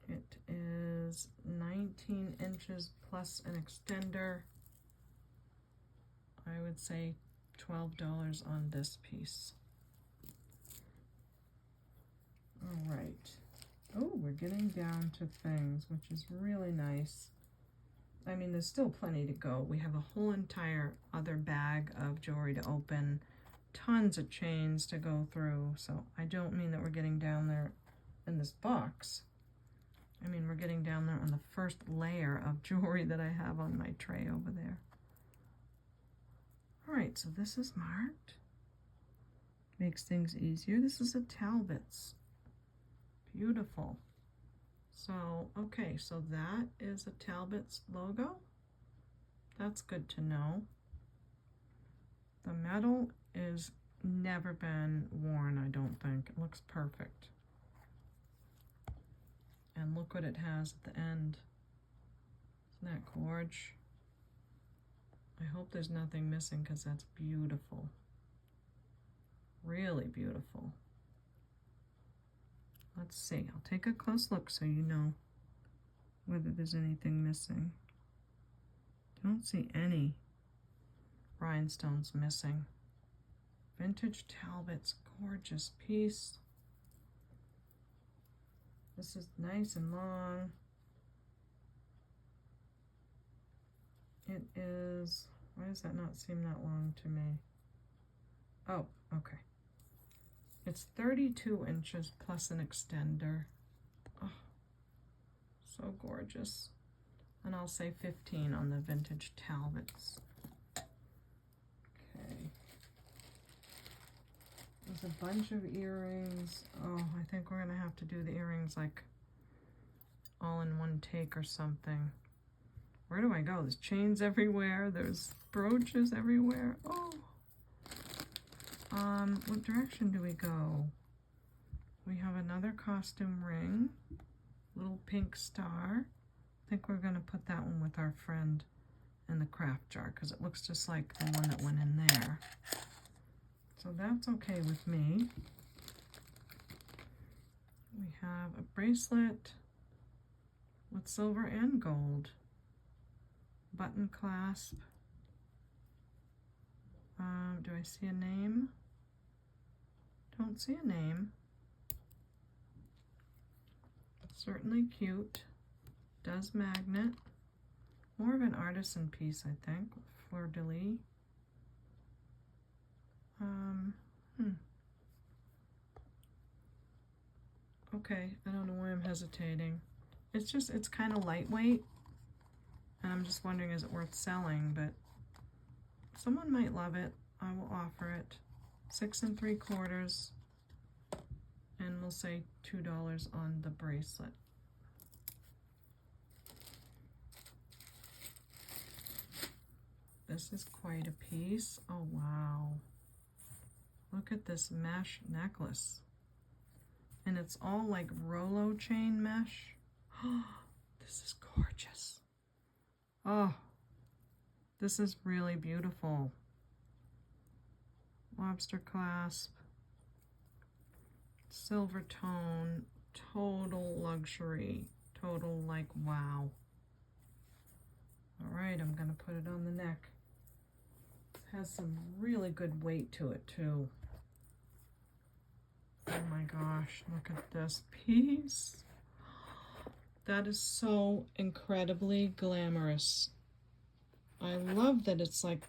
It is 19 inches plus an extender. I would say $12 on this piece. All right. Oh, we're getting down to things, which is really nice. I mean, there's still plenty to go. We have a whole entire other bag of jewelry to open, tons of chains to go through. So I don't mean that we're getting down there in this box. I mean, we're getting down there on the first layer of jewelry that I have on my tray over there. All right, so this is marked. Makes things easier. This is a Talbot's. Beautiful. So, okay, so that is a Talbot's logo. That's good to know. The metal is never been worn, I don't think. It looks perfect. And look what it has at the end. Isn't that gorge? I hope there's nothing missing because that's beautiful. Really beautiful. Let's see, I'll take a close look so you know whether there's anything missing. Don't see any rhinestones missing. Vintage Talbot's gorgeous piece. This is nice and long. It is, why does that not seem that long to me? Oh, okay. It's 32 inches plus an extender. Oh, so gorgeous. And I'll say 15 on the Vintage Talbots. Okay. There's a bunch of earrings. Oh, I think we're gonna have to do the earrings like all in one take or something. Where do I go? There's chains everywhere. There's brooches everywhere. Oh. What direction do we go? We have another costume ring. Little pink star. I think we're gonna put that one with our friend in the craft jar because it looks just like the one that went in there. So that's okay with me. We have a bracelet with silver and gold. Button clasp. Do I see a name? Don't see a name. Certainly cute. Does magnet. More of an artisan piece, I think. Fleur-de-lis. Okay, I don't know why I'm hesitating. It's kind of lightweight. And I'm just wondering, is it worth selling? But someone might love it. I will offer it. 6 3/4. And we'll say $2 on the bracelet. This is quite a piece. Oh, wow. Look at this mesh necklace. And it's all like Rolo chain mesh. Oh, this is gorgeous. Oh, this is really beautiful. Lobster clasp. Silver tone. Total luxury. Total like wow. All right, I'm gonna put it on the neck. It has some really good weight to it too. Oh my gosh, look at this piece. That is so incredibly glamorous. I love that it's like,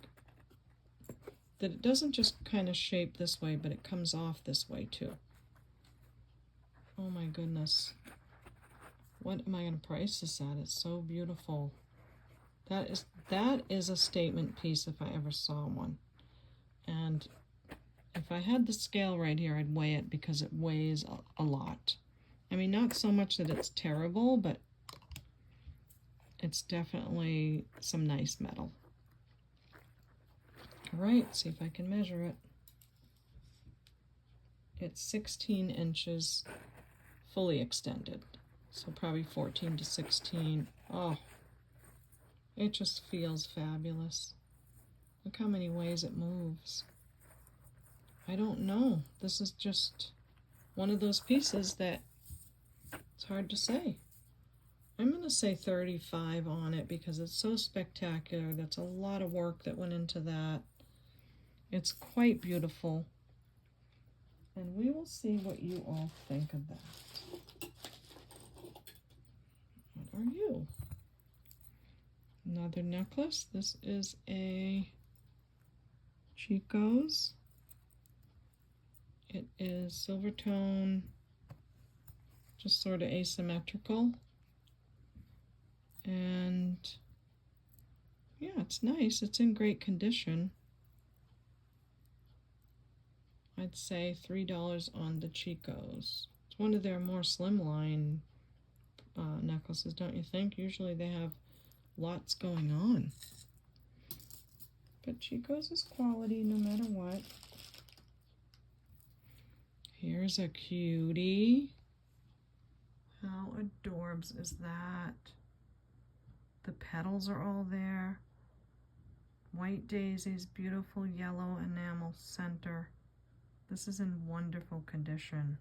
that it doesn't just kind of shape this way, but it comes off this way too. Oh my goodness. What am I going to price this at? It's so beautiful. That is a statement piece if I ever saw one. And if I had the scale right here, I'd weigh it because it weighs a lot. I mean, not so much that it's terrible, but it's definitely some nice metal. All right, see if I can measure it. It's 16 inches fully extended. So probably 14 to 16. Oh, it just feels fabulous. Look how many ways it moves. I don't know. This is just one of those pieces that it's hard to say. I'm going to say 35 on it because it's so spectacular. That's a lot of work that went into that. It's quite beautiful. And we will see what you all think of that. What are you? Another necklace. This is a Chico's. It is silver tone, just sort of asymmetrical. And yeah, it's nice. It's in great condition. I'd say $3 on the Chico's. It's one of their more slimline necklaces, don't you think? Usually they have lots going on. But Chico's is quality no matter what. Here's a cutie. How adorbs is that? The petals are all there. White daisies, beautiful yellow enamel center. This is in wonderful condition.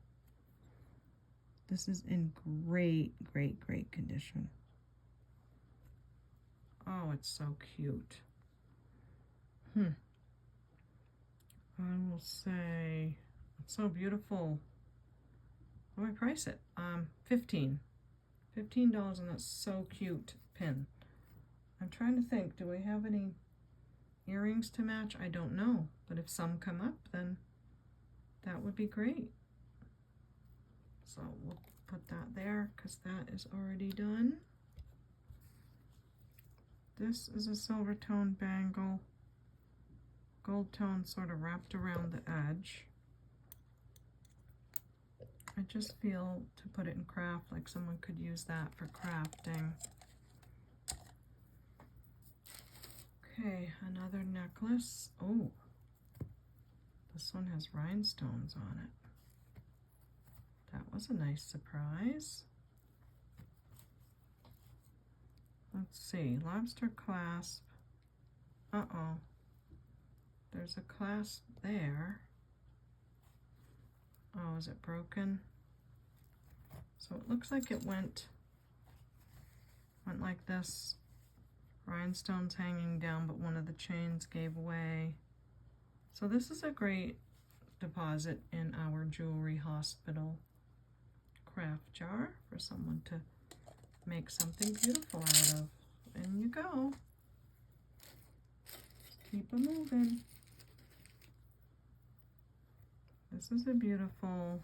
This is in great, great, great condition. Oh, it's so cute. I will say, it's so beautiful. What do I price it? $15. $15, and that's so cute pin. I'm trying to think, do we have any earrings to match? I don't know, but if some come up, then that would be great. So we'll put that there because that is already done. This is a silver tone bangle, gold tone sort of wrapped around the edge. I just feel to put it in craft, like someone could use that for crafting. Okay, another necklace. Oh, this one has rhinestones on it. That was a nice surprise. Let's see, lobster clasp. Uh-oh, there's a clasp there. Oh, is it broken? So it looks like it went like this. Rhinestones hanging down, but one of the chains gave way. So this is a great deposit in our jewelry hospital craft jar for someone to make something beautiful out of. In you go. Keep it moving. This is a beautiful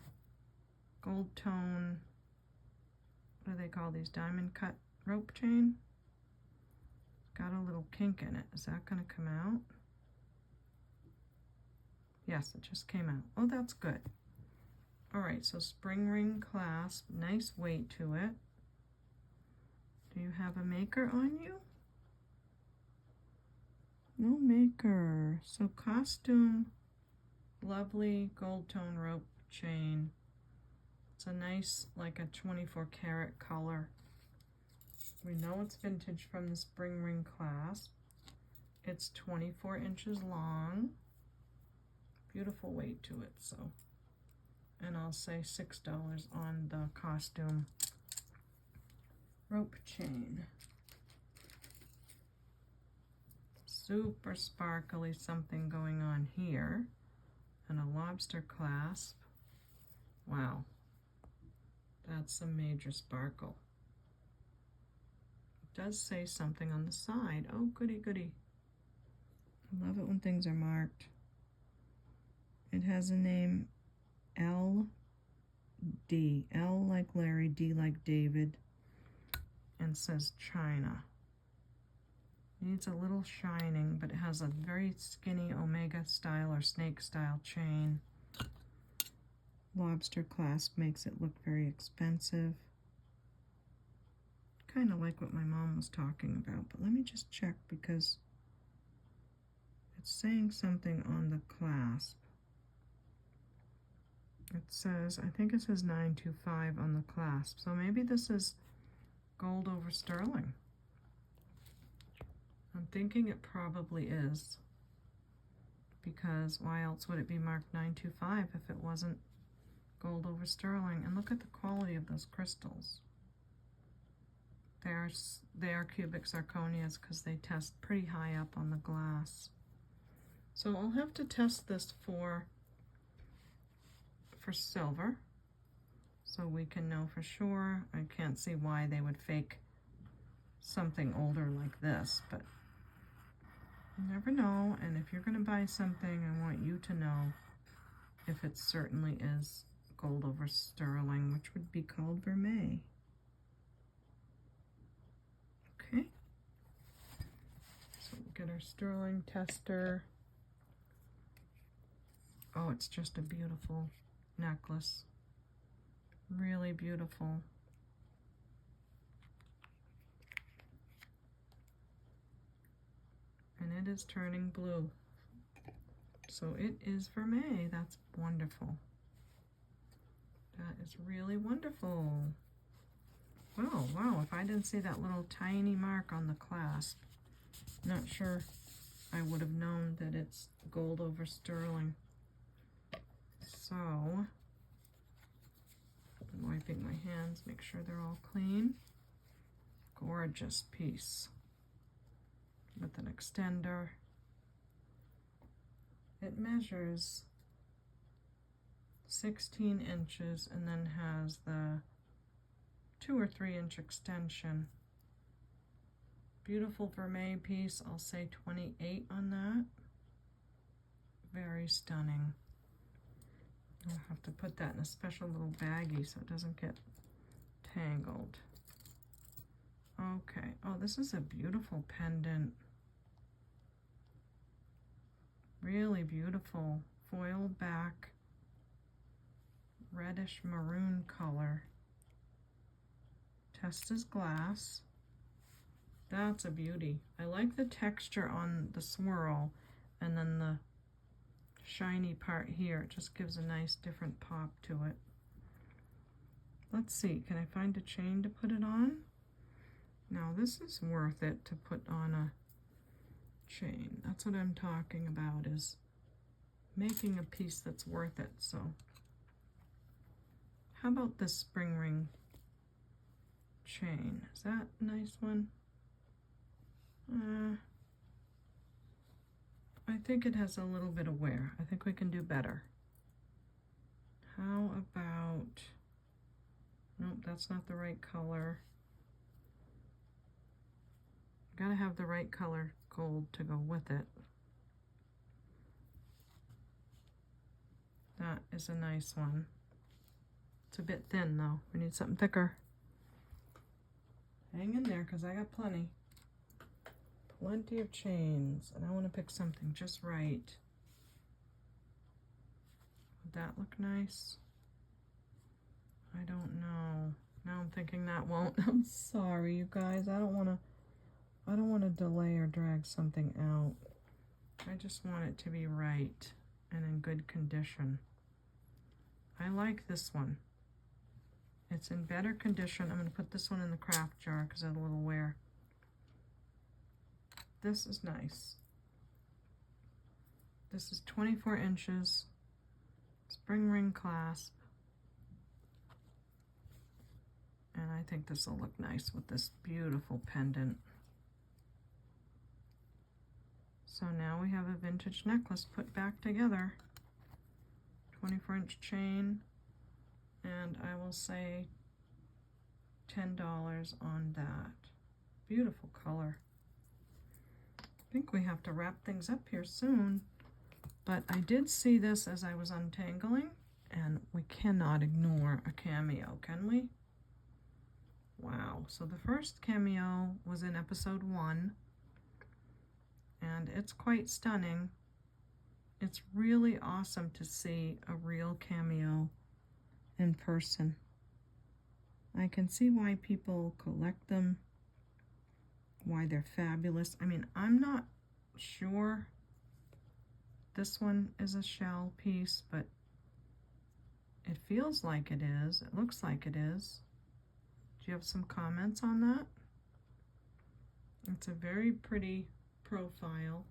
gold tone, what do they call these, diamond cut rope chain. Got a little kink in it. Is that going to come out? Yes, it just came out. Oh, that's good. All right, so spring ring clasp, nice weight to it. Do you have a maker on you? No maker. So costume, lovely gold tone rope chain. It's a nice, like a 24 karat color. We know it's vintage from the spring ring clasp. It's 24 inches long. Beautiful weight to it, so. And I'll say $6 on the costume rope chain. Super sparkly something going on here. And a lobster clasp. Wow. That's some major sparkle. It does say something on the side. Oh, goody goody. I love it when things are marked. It has a name, LD. L like Larry, D like David, and says China. Needs a little shining, but it has a very skinny omega style or snake style chain. Lobster clasp makes it look very expensive. Kind of like what my mom was talking about, but let me just check because it's saying something on the clasp. It says, I think it says 925 on the clasp, so maybe this is gold over sterling. I'm thinking it probably is, because why else would it be marked 925 if it wasn't gold over sterling? And look at the quality of those crystals. They are cubic zirconias because they test pretty high up on the glass. So I'll have to test this for silver so we can know for sure. I can't see why they would fake something older like this, but you never know. And if you're going to buy something, I want you to know if it certainly is gold over sterling, which would be called Vermeil. Okay, so we'll get our sterling tester. Oh, it's just a beautiful necklace. Really beautiful. And it is turning blue. So it is Vermeil. That's wonderful. That is really wonderful. Wow, wow, if I didn't see that little tiny mark on the clasp, not sure I would have known that it's gold over sterling. So, I'm wiping my hands, make sure they're all clean. Gorgeous piece. with an extender. It measures 16 inches and then has the 2 or 3 inch extension. Beautiful Vermeil piece. I'll say 28 on that. Very stunning. I'll have to put that in a special little baggie so it doesn't get tangled. Okay. Oh, this is a beautiful pendant. Really beautiful. Foil back. Reddish maroon color. Test as glass. That's a beauty. I like the texture on the swirl, and then the shiny part here. It just gives a nice different pop to it. Let's see, can I find a chain to put it on? Now this is worth it to put on a chain. That's what I'm talking about, is making a piece that's worth it. So how about this spring ring chain? Is that a nice one? I think it has a little bit of wear. I think we can do better. How about, nope, that's not the right color. Gotta have the right color gold to go with it. That is a nice one. It's a bit thin though. We need something thicker. Hang in there, because I got plenty. Plenty of chains, and I want to pick something just right. Would that look nice? I don't know. Now I'm thinking that won't. I'm sorry, you guys. I don't want to delay or drag something out. I just want it to be right and in good condition. I like this one. It's in better condition. I'm going to put this one in the craft jar because it had a little wear. This is nice. This is 24 inches, spring ring clasp, and I think this will look nice with this beautiful pendant. So now we have a vintage necklace put back together. 24-inch chain, and I will say $10 on that. Beautiful color. I think we have to wrap things up here soon, but I did see this as I was untangling, and we cannot ignore a cameo, can we? Wow. So the first cameo was in episode 1, and it's quite stunning. It's really awesome to see a real cameo in person. I can see why people collect them, why they're fabulous. I mean, I'm not sure this one is a shell piece, but it feels like it is. It looks like it is. Do you have some comments on that? It's a very pretty profile.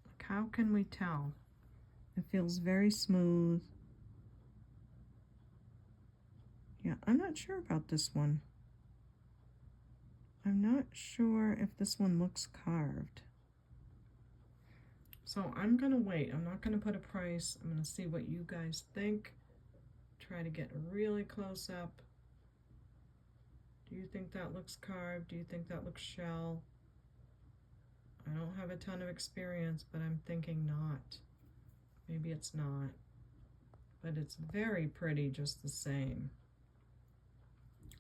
Like, how can we tell? It feels very smooth. Yeah, I'm not sure about this one. I'm not sure if this one looks carved. So I'm gonna wait. I'm not gonna put a price. I'm gonna see what you guys think. Try to get really close up. Do you think that looks carved? Do you think that looks shell? I don't have a ton of experience, but I'm thinking not. Maybe it's not. But it's very pretty just the same.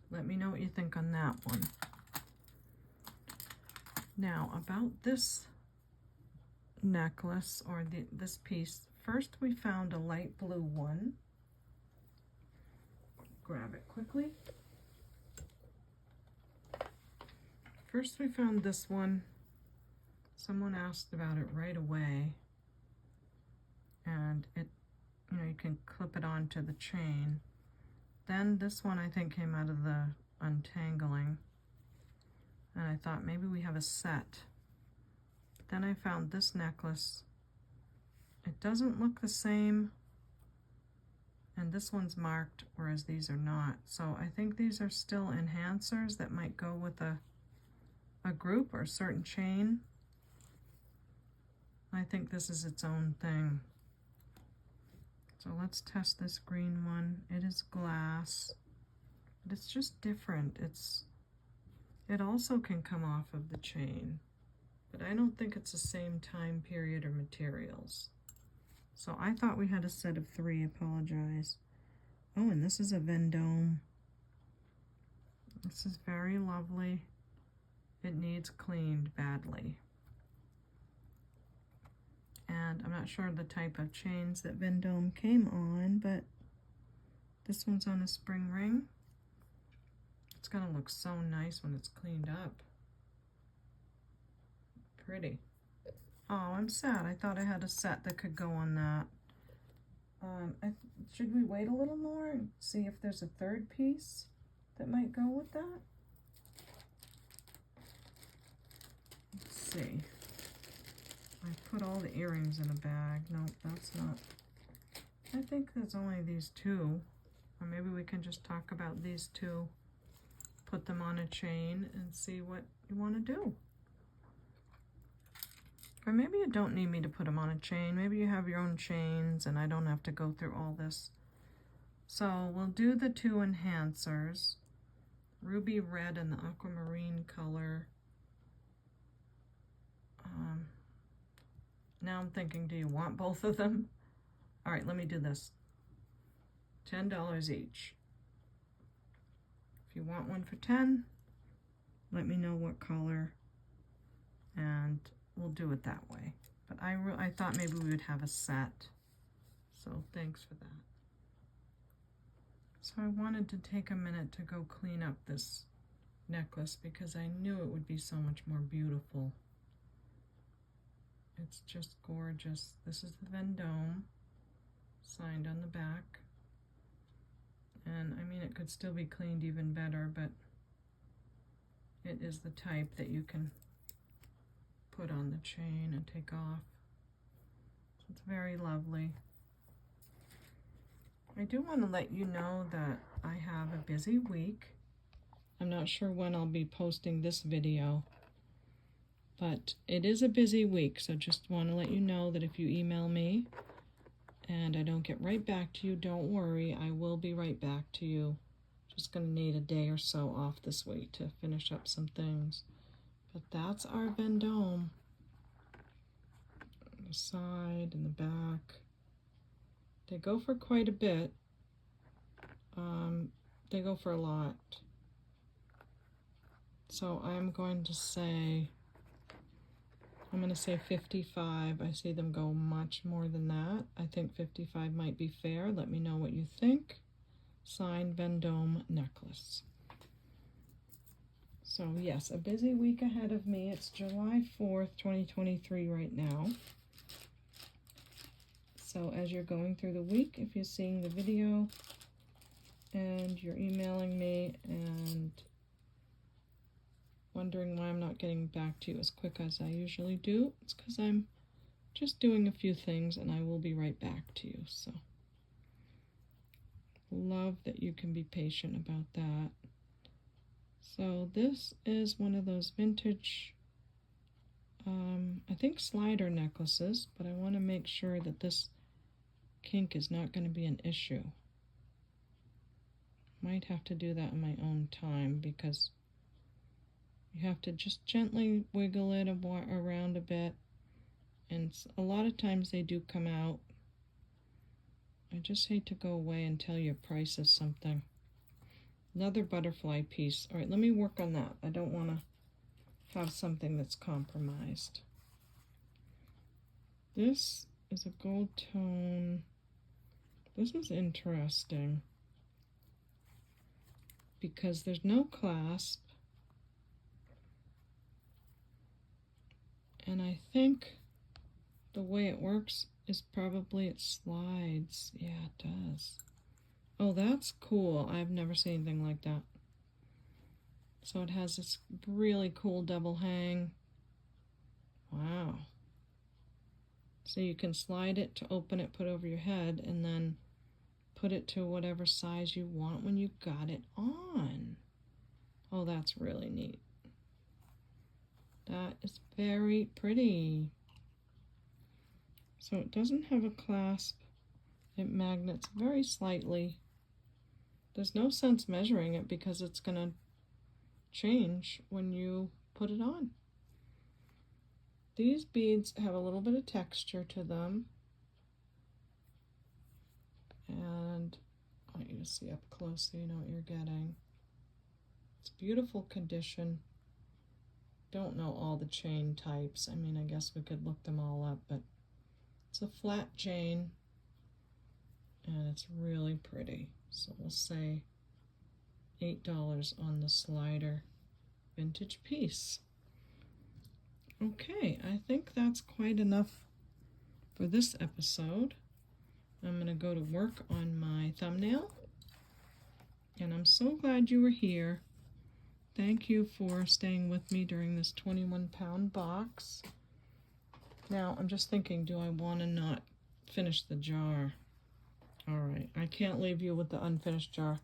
Let me know what you think on that one. Now, about this necklace, or this piece, first we found a light blue one. Grab it quickly. First we found this one. Someone asked about it right away. And it, you know, you can clip it onto the chain. Then this one I think came out of the untangling. And I thought maybe we have a set. But then I found this necklace. It doesn't look the same, and this one's marked, whereas these are not. So I think these are still enhancers that might go with a a group or a certain chain. I think this is its own thing. So let's test this green one. It is glass, but it's just different. It also can come off of the chain, but I don't think it's the same time period or materials. So I thought we had a set of 3, apologize. Oh, and this is a Vendome. This is very lovely. It needs cleaned badly. And I'm not sure the type of chains that Vendome came on, but this one's on a spring ring. It's gonna look so nice when it's cleaned up. Pretty. Oh, I'm sad. I thought I had a set that could go on that. Should we wait a little more and see if there's a third piece that might go with that? Let's see. I put all the earrings in a bag. No, that's not. I think there's only these 2. Or maybe we can just talk about these 2. Put them on a chain and see what you want to do. Or maybe you don't need me to put them on a chain. Maybe you have your own chains and I don't have to go through all this. So we'll do the 2 enhancers. Ruby red and the aquamarine color. Now I'm thinking, do you want both of them? All right, let me do this. $10 each. If you want one for 10, let me know what color and we'll do it that way. But I thought maybe we would have a set. So thanks for that. So I wanted to take a minute to go clean up this necklace because I knew it would be so much more beautiful. It's just gorgeous. This is the Vendome, signed on the back. And I mean, it could still be cleaned even better, but it is the type that you can put on the chain and take off. So it's very lovely. I do want to let you know that I have a busy week. I'm not sure when I'll be posting this video, but it is a busy week, so just want to let you know that if you email me and I don't get right back to you, don't worry, I will be right back to you. Just going to need a day or so off this week to finish up some things. But that's our Vendome. The side and the back. They go for quite a bit. They go for a lot. So I'm going to say 55. I see them go much more than that. I think 55 might be fair. Let me know what you think. Signed Vendome necklace. So yes, a busy week ahead of me. It's July 4th, 2023 right now. So as you're going through the week, if you're seeing the video and you're emailing me and wondering why I'm not getting back to you as quick as I usually do, it's because I'm just doing a few things and I will be right back to you. So love that you can be patient about that. So this is one of those vintage, I think slider necklaces, but I want to make sure that this kink is not going to be an issue. Might have to do that in my own time because you have to just gently wiggle it around a bit, and a lot of times they do come out. I just hate to go away and tell you a price of something. Another butterfly piece. All right, let me work on that. I don't want to have something that's compromised. This is a gold tone. This is interesting because there's no clasp. And I think the way it works is probably it slides. Yeah, it does. Oh, that's cool. I've never seen anything like that. So it has this really cool double hang. Wow. So you can slide it to open it, put it over your head, and then put it to whatever size you want when you got it on. Oh, that's really neat. That is very pretty. So it doesn't have a clasp. It magnets very slightly. There's no sense measuring it because it's going to change when you put it on. These beads have a little bit of texture to them. And I want you to see up close so you know what you're getting. It's beautiful condition. Don't know all the chain types. I mean, I guess we could look them all up, but it's a flat chain and it's really pretty. So we'll say $8 on the slider vintage piece. Okay, I think that's quite enough for this episode. I'm going to go to work on my thumbnail, and I'm so glad you were here. Thank you for staying with me during this 21-pound box. Now, I'm just thinking, do I want to not finish the jar? All right, I can't leave you with the unfinished jar.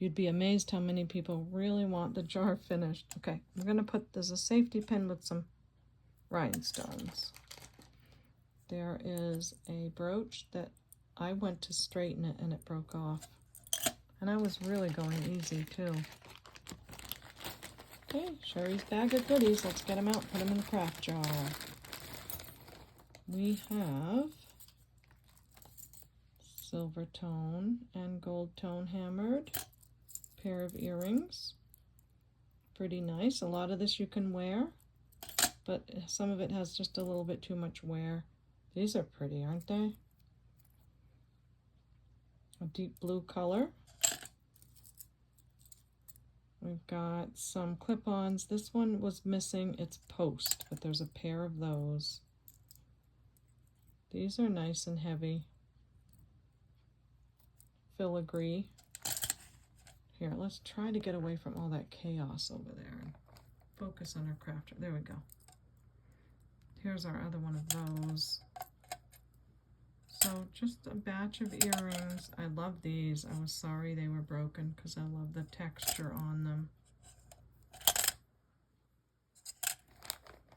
You'd be amazed how many people really want the jar finished. Okay, I'm going to put, there's a safety pin with some rhinestones. There is a brooch that I went to straighten it and it broke off. And I was really going easy too. Okay, Sherry's bag of goodies. Let's get them out, put them in the craft jar. We have silver tone and gold tone hammered. Pair of earrings. Pretty nice. A lot of this you can wear, but some of it has just a little bit too much wear. These are pretty, aren't they? A deep blue color. We've got some clip-ons. This one was missing its post, but there's a pair of those. These are nice and heavy. Filigree. Here, let's try to get away from all that chaos over there and focus on our crafter. There we go. Here's our other one of those. So just a batch of earrings. I love these. I was sorry they were broken because I love the texture on them.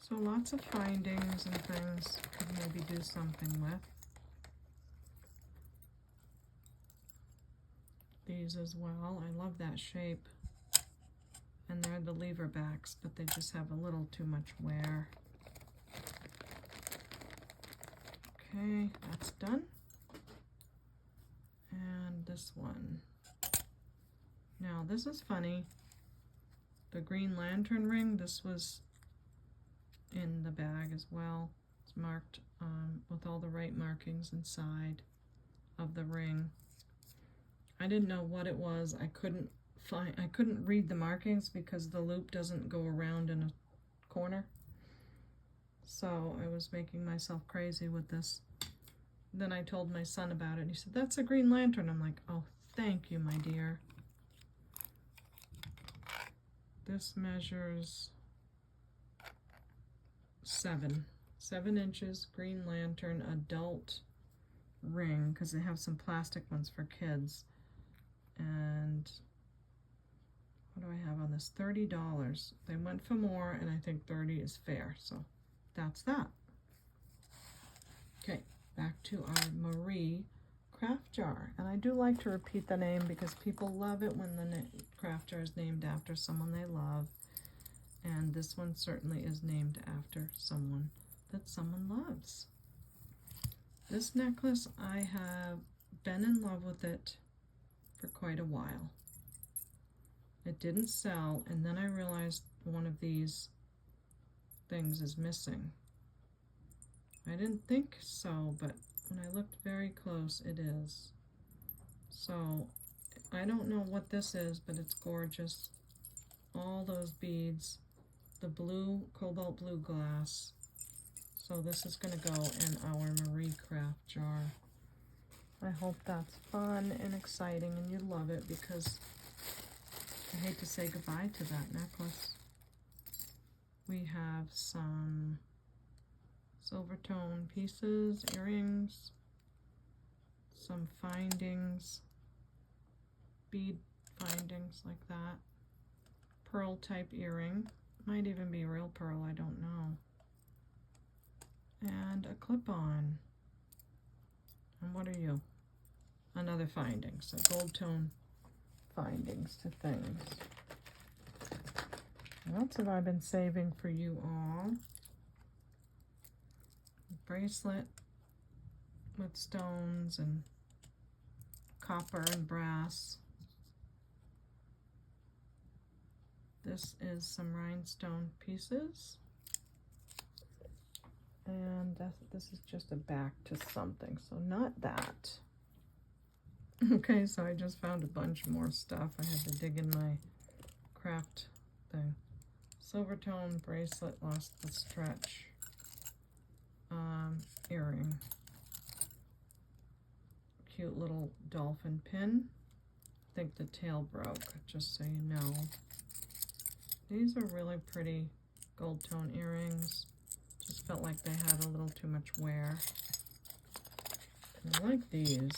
So lots of findings and things could maybe do something with. These as well. I love that shape. And they're the lever backs, but they just have a little too much wear. Okay, that's done. And this one. Now this is funny. The green lantern ring, this was in the bag as well. It's marked with all the right markings inside of the ring. I didn't know what it was. I couldn't read the markings because the loop doesn't go around in a corner. So I was making myself crazy with this. Then I told my son about it and he said, "That's a green lantern." I'm like, "Oh, thank you, my dear." This measures 7 inches, green lantern, adult ring, because they have some plastic ones for kids. And what do I have on this? $30. They went for more, and I think 30 is fair, so that's that. Okay, back to our Marie craft jar. And I do like to repeat the name because people love it when the craft jar is named after someone they love. And this one certainly is named after someone that someone loves. This necklace, I have been in love with it for quite a while. It didn't sell, and then I realized one of these things is missing. I didn't think so, but when I looked very close, it is. So I don't know what this is, but it's gorgeous. All those beads, the blue, cobalt blue glass. So this is going to go in our Marie craft jar. I hope that's fun and exciting and you love it because I hate to say goodbye to that necklace. We have some silver tone pieces, earrings, some findings, bead findings like that, pearl type earring, Might even be real pearl, I don't know. And a clip-on. And what are you? Another finding. So gold tone findings to things. What else have I been saving for you all? A bracelet with stones and copper and brass. This is some rhinestone pieces. And this is just a back to something, so not that. Okay, so I just found a bunch more stuff. I had to dig in my craft thing. Silver tone bracelet, lost the stretch. Earring. Cute little dolphin pin. I think the tail broke, just so you know. These are really pretty gold tone earrings. Just felt like they had a little too much wear. And I like these.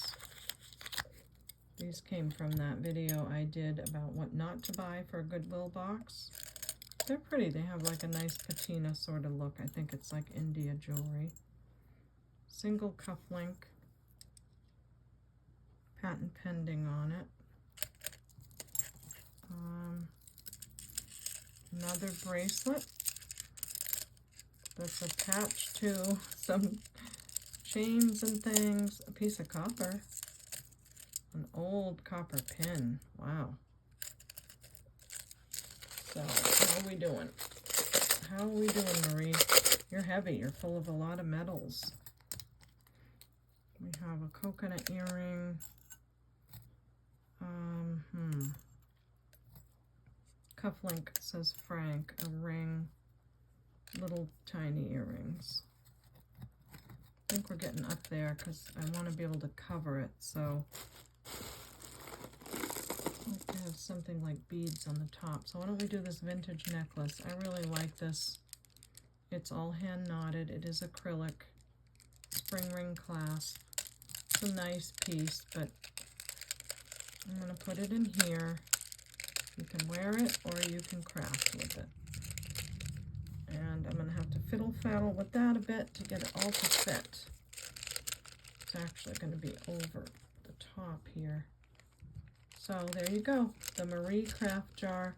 These came from that video I did about what not to buy for a Goodwill box. They're pretty. They have like a nice patina sort of look. I think it's like India jewelry. Single cuff link. Patent pending on it. Another bracelet that's attached to some chains and things. A piece of copper. An old copper pin. Wow. So, how are we doing? How are we doing, Marie? You're heavy. You're full of a lot of metals. We have a coconut earring. Cufflink says Frank. A ring. Little tiny earrings. I think we're getting up there because I want to be able to cover it. So I have something like beads on the top. So why don't we do this vintage necklace? I really like this. It's all hand knotted. It is acrylic. Spring ring clasp. It's a nice piece, but I'm going to put it in here. You can wear it or you can craft with it. And I'm going to have to fiddle-faddle with that a bit to get it all to fit. It's actually going to be over the top here. So there you go, the Marie craft jar.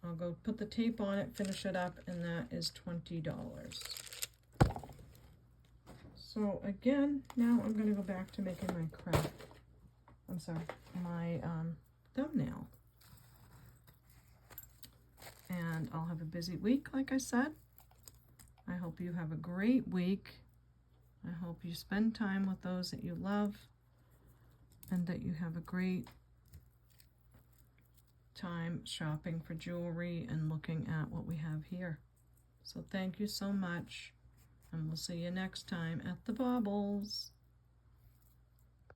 I'll go put the tape on it, finish it up, and that is $20. So again, now I'm going to go back to making my craft. I'm sorry, my thumbnail. And I'll have a busy week, like I said. I hope you have a great week. I hope you spend time with those that you love and that you have a great time shopping for jewelry and looking at what we have here. So thank you so much, and we'll see you next time at the Baubles.